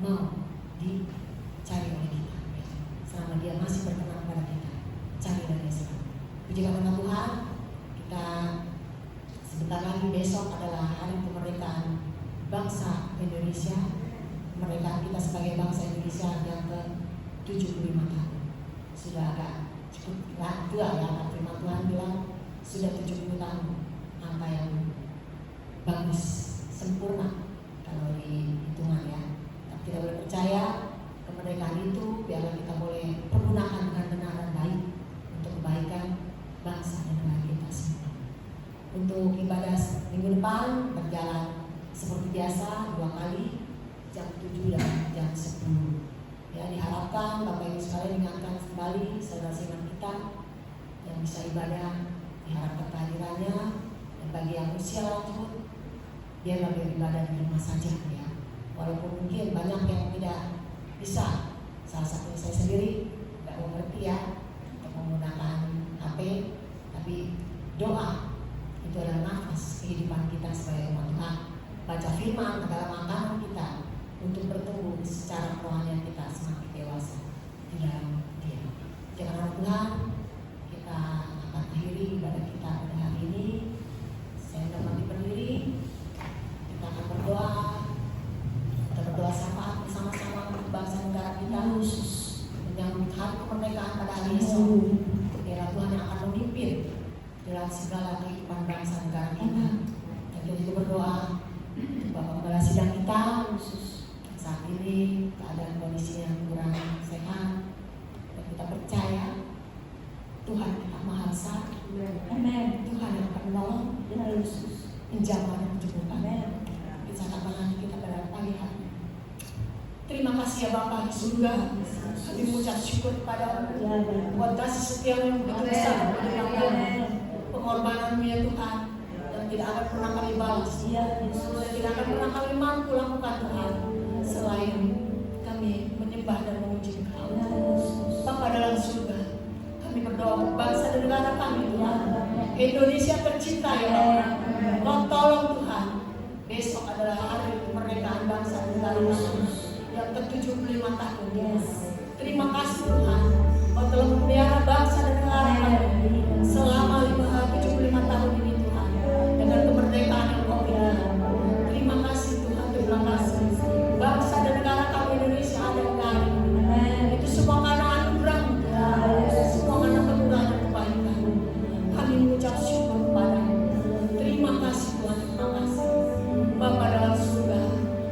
mau dicari oleh kita, ya. Selama Dia masih berkenan kepada kita, carilah Dia selalu. Puji nama Tuhan. Kita sebentar lagi besok adalah hari kemerdekaan bangsa Indonesia. Kemerdekaan kita sebagai bangsa Indonesia yang ke-75 tahun. Sudah agak cukup tua, ya, firman Tuhan bilang sudah 70 tahun, angka yang bagus, sempurna kalau dihitungan, ya. Tapi kita boleh percaya kemerdekaan itu biarlah kita boleh pergunakan dengan benar dan baik untuk kebaikan bangsa dan negara kita semua. Untuk ibadah minggu depan berjalan seperti biasa 2 kali, jam 7 dan jam 10. Ya, diharapkan Bapak Ibu sekalian ingatkan kembali saudara-saudara kita yang bisa ibadah, diharapkan kehadirannya, dan bagi yang usia lanjut biarlah beribadah di rumah saja, ya. Walaupun mungkin banyak yang tidak bisa, salah satunya saya sendiri tidak mengerti, ya, untuk menggunakan HP, tapi doa itu adalah nafas kehidupan kita sebagai umat Tuhan. Baca firman adalah makanan kita untuk bertumbuh secara kerohanian kita semakin dewasa di dalam Dia. Jangan Tuhan, kita akan akhiri ibadah kita pada hari ini. Saya dapat berdiri, kita akan berdoa. Kita berdoa syafaat bersama-sama untuk bangsa negara kita, menyambut hari kemerdekaan pada hari esok. Biarlah Tuhan yang akan memimpin dalam segala kehidupan bangsa negara kita. Dan kita juga berdoa Bapak Kepala Sidang kita saat ini keadaan kondisi yang kurang sehat, dan kita percaya Tuhan yang Maha Esa, Amin. Tuhan yang akan menolong, menjamah dan menyembuhkan. Kita akan kita pada pagi hari. Terima kasih ya Bapa di surga. Kami mengucap syukur kepada buat kasih setia yang begitu besar, pengorbananmu ya Tuhan, yang tidak akan pernah kami balas, dan tidak akan pernah kami mampu lakukan Tuhan selain kami menyembah dan memuji Engkau. Bapa dalam surga, kami berdoa untuk bangsa dan negara kami Tuhan, Indonesia tercinta ya Allah. Kau tolong Tuhan, besok adalah hari kemerdekaan bangsa dan negara kami yang ke-75 tahun. Terima kasih Tuhan, Kau telah memelihara bangsa dan negara kami selama 75 tahun ini Tuhan, dengan kemerdekaan yang Kau berikan. Terima kasih Tuhan, terima kasih. Bangsa dan negara kami Indonesia ada yang hari ini. Itu semua karena anugerah Tuhan, semua karena kemurahan dan kebaikan. Kami mengucap syukur kepada-Mu. Terima kasih Tuhan, terima kasih. Bapa dalam surga,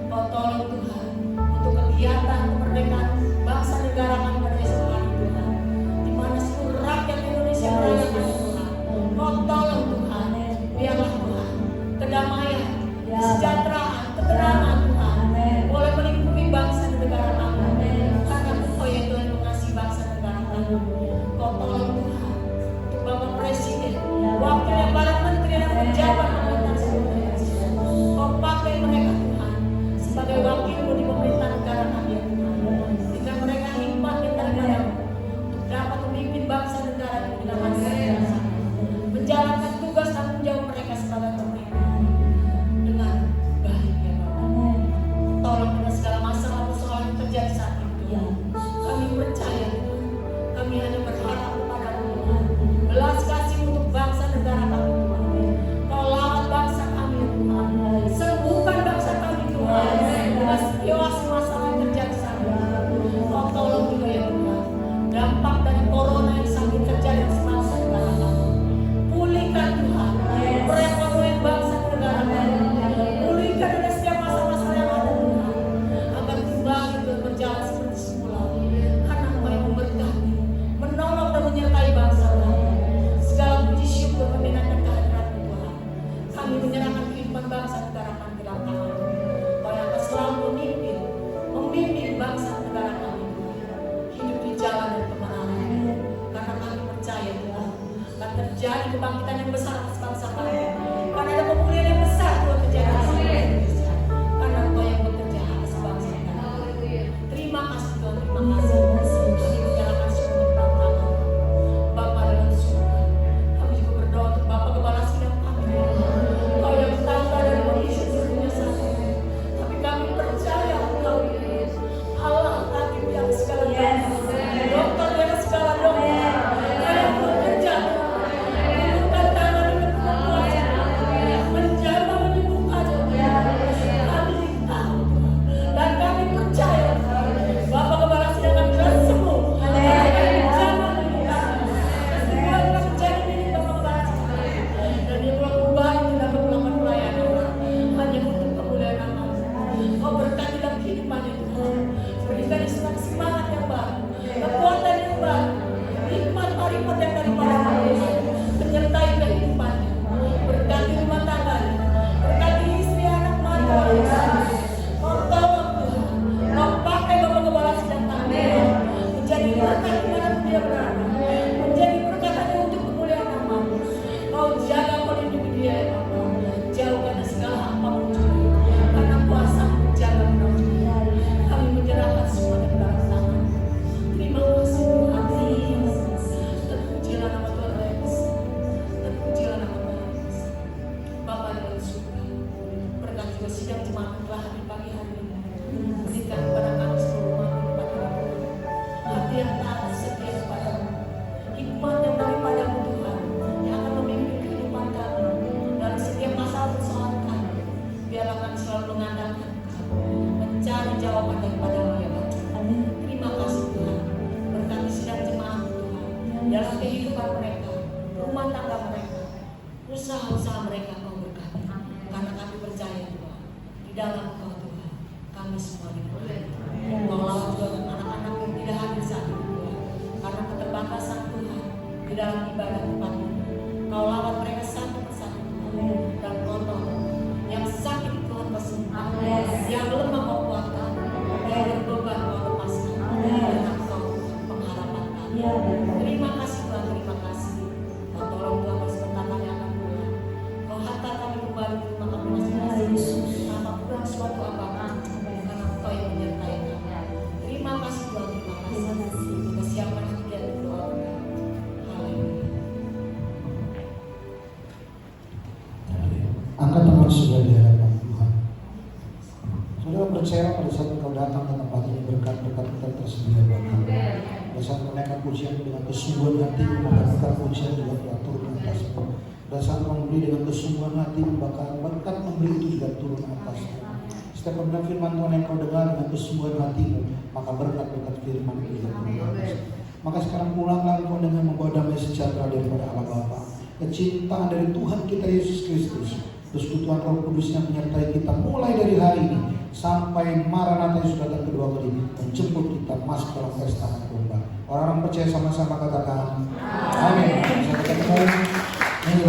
Kau tolong Tuhan untuk kegiatan kemerdekaan bangsa negara kami pada esok hari Tuhan, di mana masalah yang terjadi saat ini. Kau tolong juga ya Tuhan. Dampak dari corona yang semakin terjadi di semasa negara kami. Pulihkan Tuhan perekonomian bangsa negara kami. Pulihkan dari setiap masalah-masalah yang ada Tuhan. Agar kembali berjalan seperti semula. Karena Engkau yang memberkati, menolong dan menyertai bangsa kami. Segala puji syukur menyenangkan kehadirat Tuhan. Kami menyerahkan kehidupan bangsa negara kami ke dalam tangan. Kau yang akan selalu membimbing bangsa negara kami hidup di jalan dan kebenaran. Karena kami percaya Tuhan akan terjadi kebangkitan yang besar atas bangsa kami. Karena ada pemulihan yang besar Tuhan terjadi atas Indonesia. Karena Engkau yang bekerja atas bangsa kami. Terima kasih Tuhan, terima kasih. Kami menyerahkan semua ke dalam tangan Bapa dalam surga. Kami juga berdoa untuk Bapa Kepala Sidang kami. Kau yang tahu keadaan kondisi seluruhnya saat ini. Tapi kami percaya Engkau Allah Hakim yang segala dokter yang segala dokter yang bekerja menurunkan tangan dengan kekuatan menjamah menyembuhkan. Kami tahu dan kami percaya Bapak Kepala Sidang akan jelas sembuh. Kami menjamah menyembuhkan. Semua akan menjadi milik Bapak Kepala Sidang. Dan dia pulang kembali tidak melakukan pelayanan hanya untuk kemuliaan nama. Kau berkati dalam kehidupannya Tuhan. Berikan semangat yang baru, kekuatan yang baru, hikmat marifat yang daripada Tuhan. Menyertai kehidupannya. Berkati rumah tangganya, berkati istri anak mata. Kau tolong Tuhan. Kau pakai Bapak Kepala Sidang kami menjadi berkat dimanapun dia berada, menjadi berkat hanya untuk kemuliaan nama. Kau jaga melindungi dia ya Bapa. Jauhkan dari segala apa muncul. Karena kuasa menjaga menangnya. Kami menyerahkan semua ke dalam tangan. Terima kasih Tuhan. Terpujilah nama Tuhan Yesus. Terpujilah nama Tuhan Yesus. Bapa dalam surga, berkati juga sidang jemaat yang telah hadir pagi hari ini. Berikan kepada kami seluruh manfaat hati yang taat setia kepadamu. Hikmat yang daripadamu Tuhan, yang akan memimpin kehidupan kami dalam setiap masalah persoalan kami. Biarlah kami selalu mengandalkan Engkau, mencari jawaban daripadamu ya Bapa. Terima kasih Tuhan. Berkati sidang jemaat Tuhan dalam kehidupan mereka, rumah tangga mereka, usaha-usaha mereka Kau berkati. Karena kami percaya Tuhan, di dalam Kau Tuhan, kami semua diberkati. Kau lawan juga anak-anak yang tidak hadir saat ini Tuhan, karena keterbatasan Tuhan di dalam ibadah tempat ini. Kau lawan mereka satu persatu dan Kau tolong yang sakit Tuhan Kau sembuhkan, yang lemah Kau kuatkan, yang berbeban Kau lepaskan. Karena Kau pengharapan kami. Terima kasih Tuhan, terima kasih. Kau tolong Tuhan sebentar kami akan pulang. Kau hantar kami kembali ke rumah kami masing-masing. Tanpa kurang suatu apapun, karena Kau yang menyertai kami. Terima kasih Tuhan, terima kasih. Kita siapkan hati dan berdoa. Haleluya. Angkat tangan saudara di hadapan Tuhan. Saudara percaya pada saat engkau datang ke tempat ini berkat-berkat kita tersedia buat kamu. Pada saat menaikkan pujian dengan kesungguhan hati, memberikan pujian juga telah turun atasmu. Pada saat memberi dengan kesungguhan hati, bahkan berkat memberi itu juga turun atasmu. Setiap pemberian firman Tuhan yang kau dengar dengan kesungguhan hatimu, maka berkat-berkat firman itu juga turun atasmu. Maka sekarang pulanglah engkau dengan membawa damai sejahtera daripada Allah Bapa, kecintaan dari Tuhan kita Yesus Kristus, persekutuan Roh Kudus yang menyertai kita mulai dari hari ini sampai Maranatha yang sudah datang kedua kali menjemput kita masuk dalam pesta anak domba. Orang-orang percaya sama-sama katakan amin. Bisa kita ketemu. Ini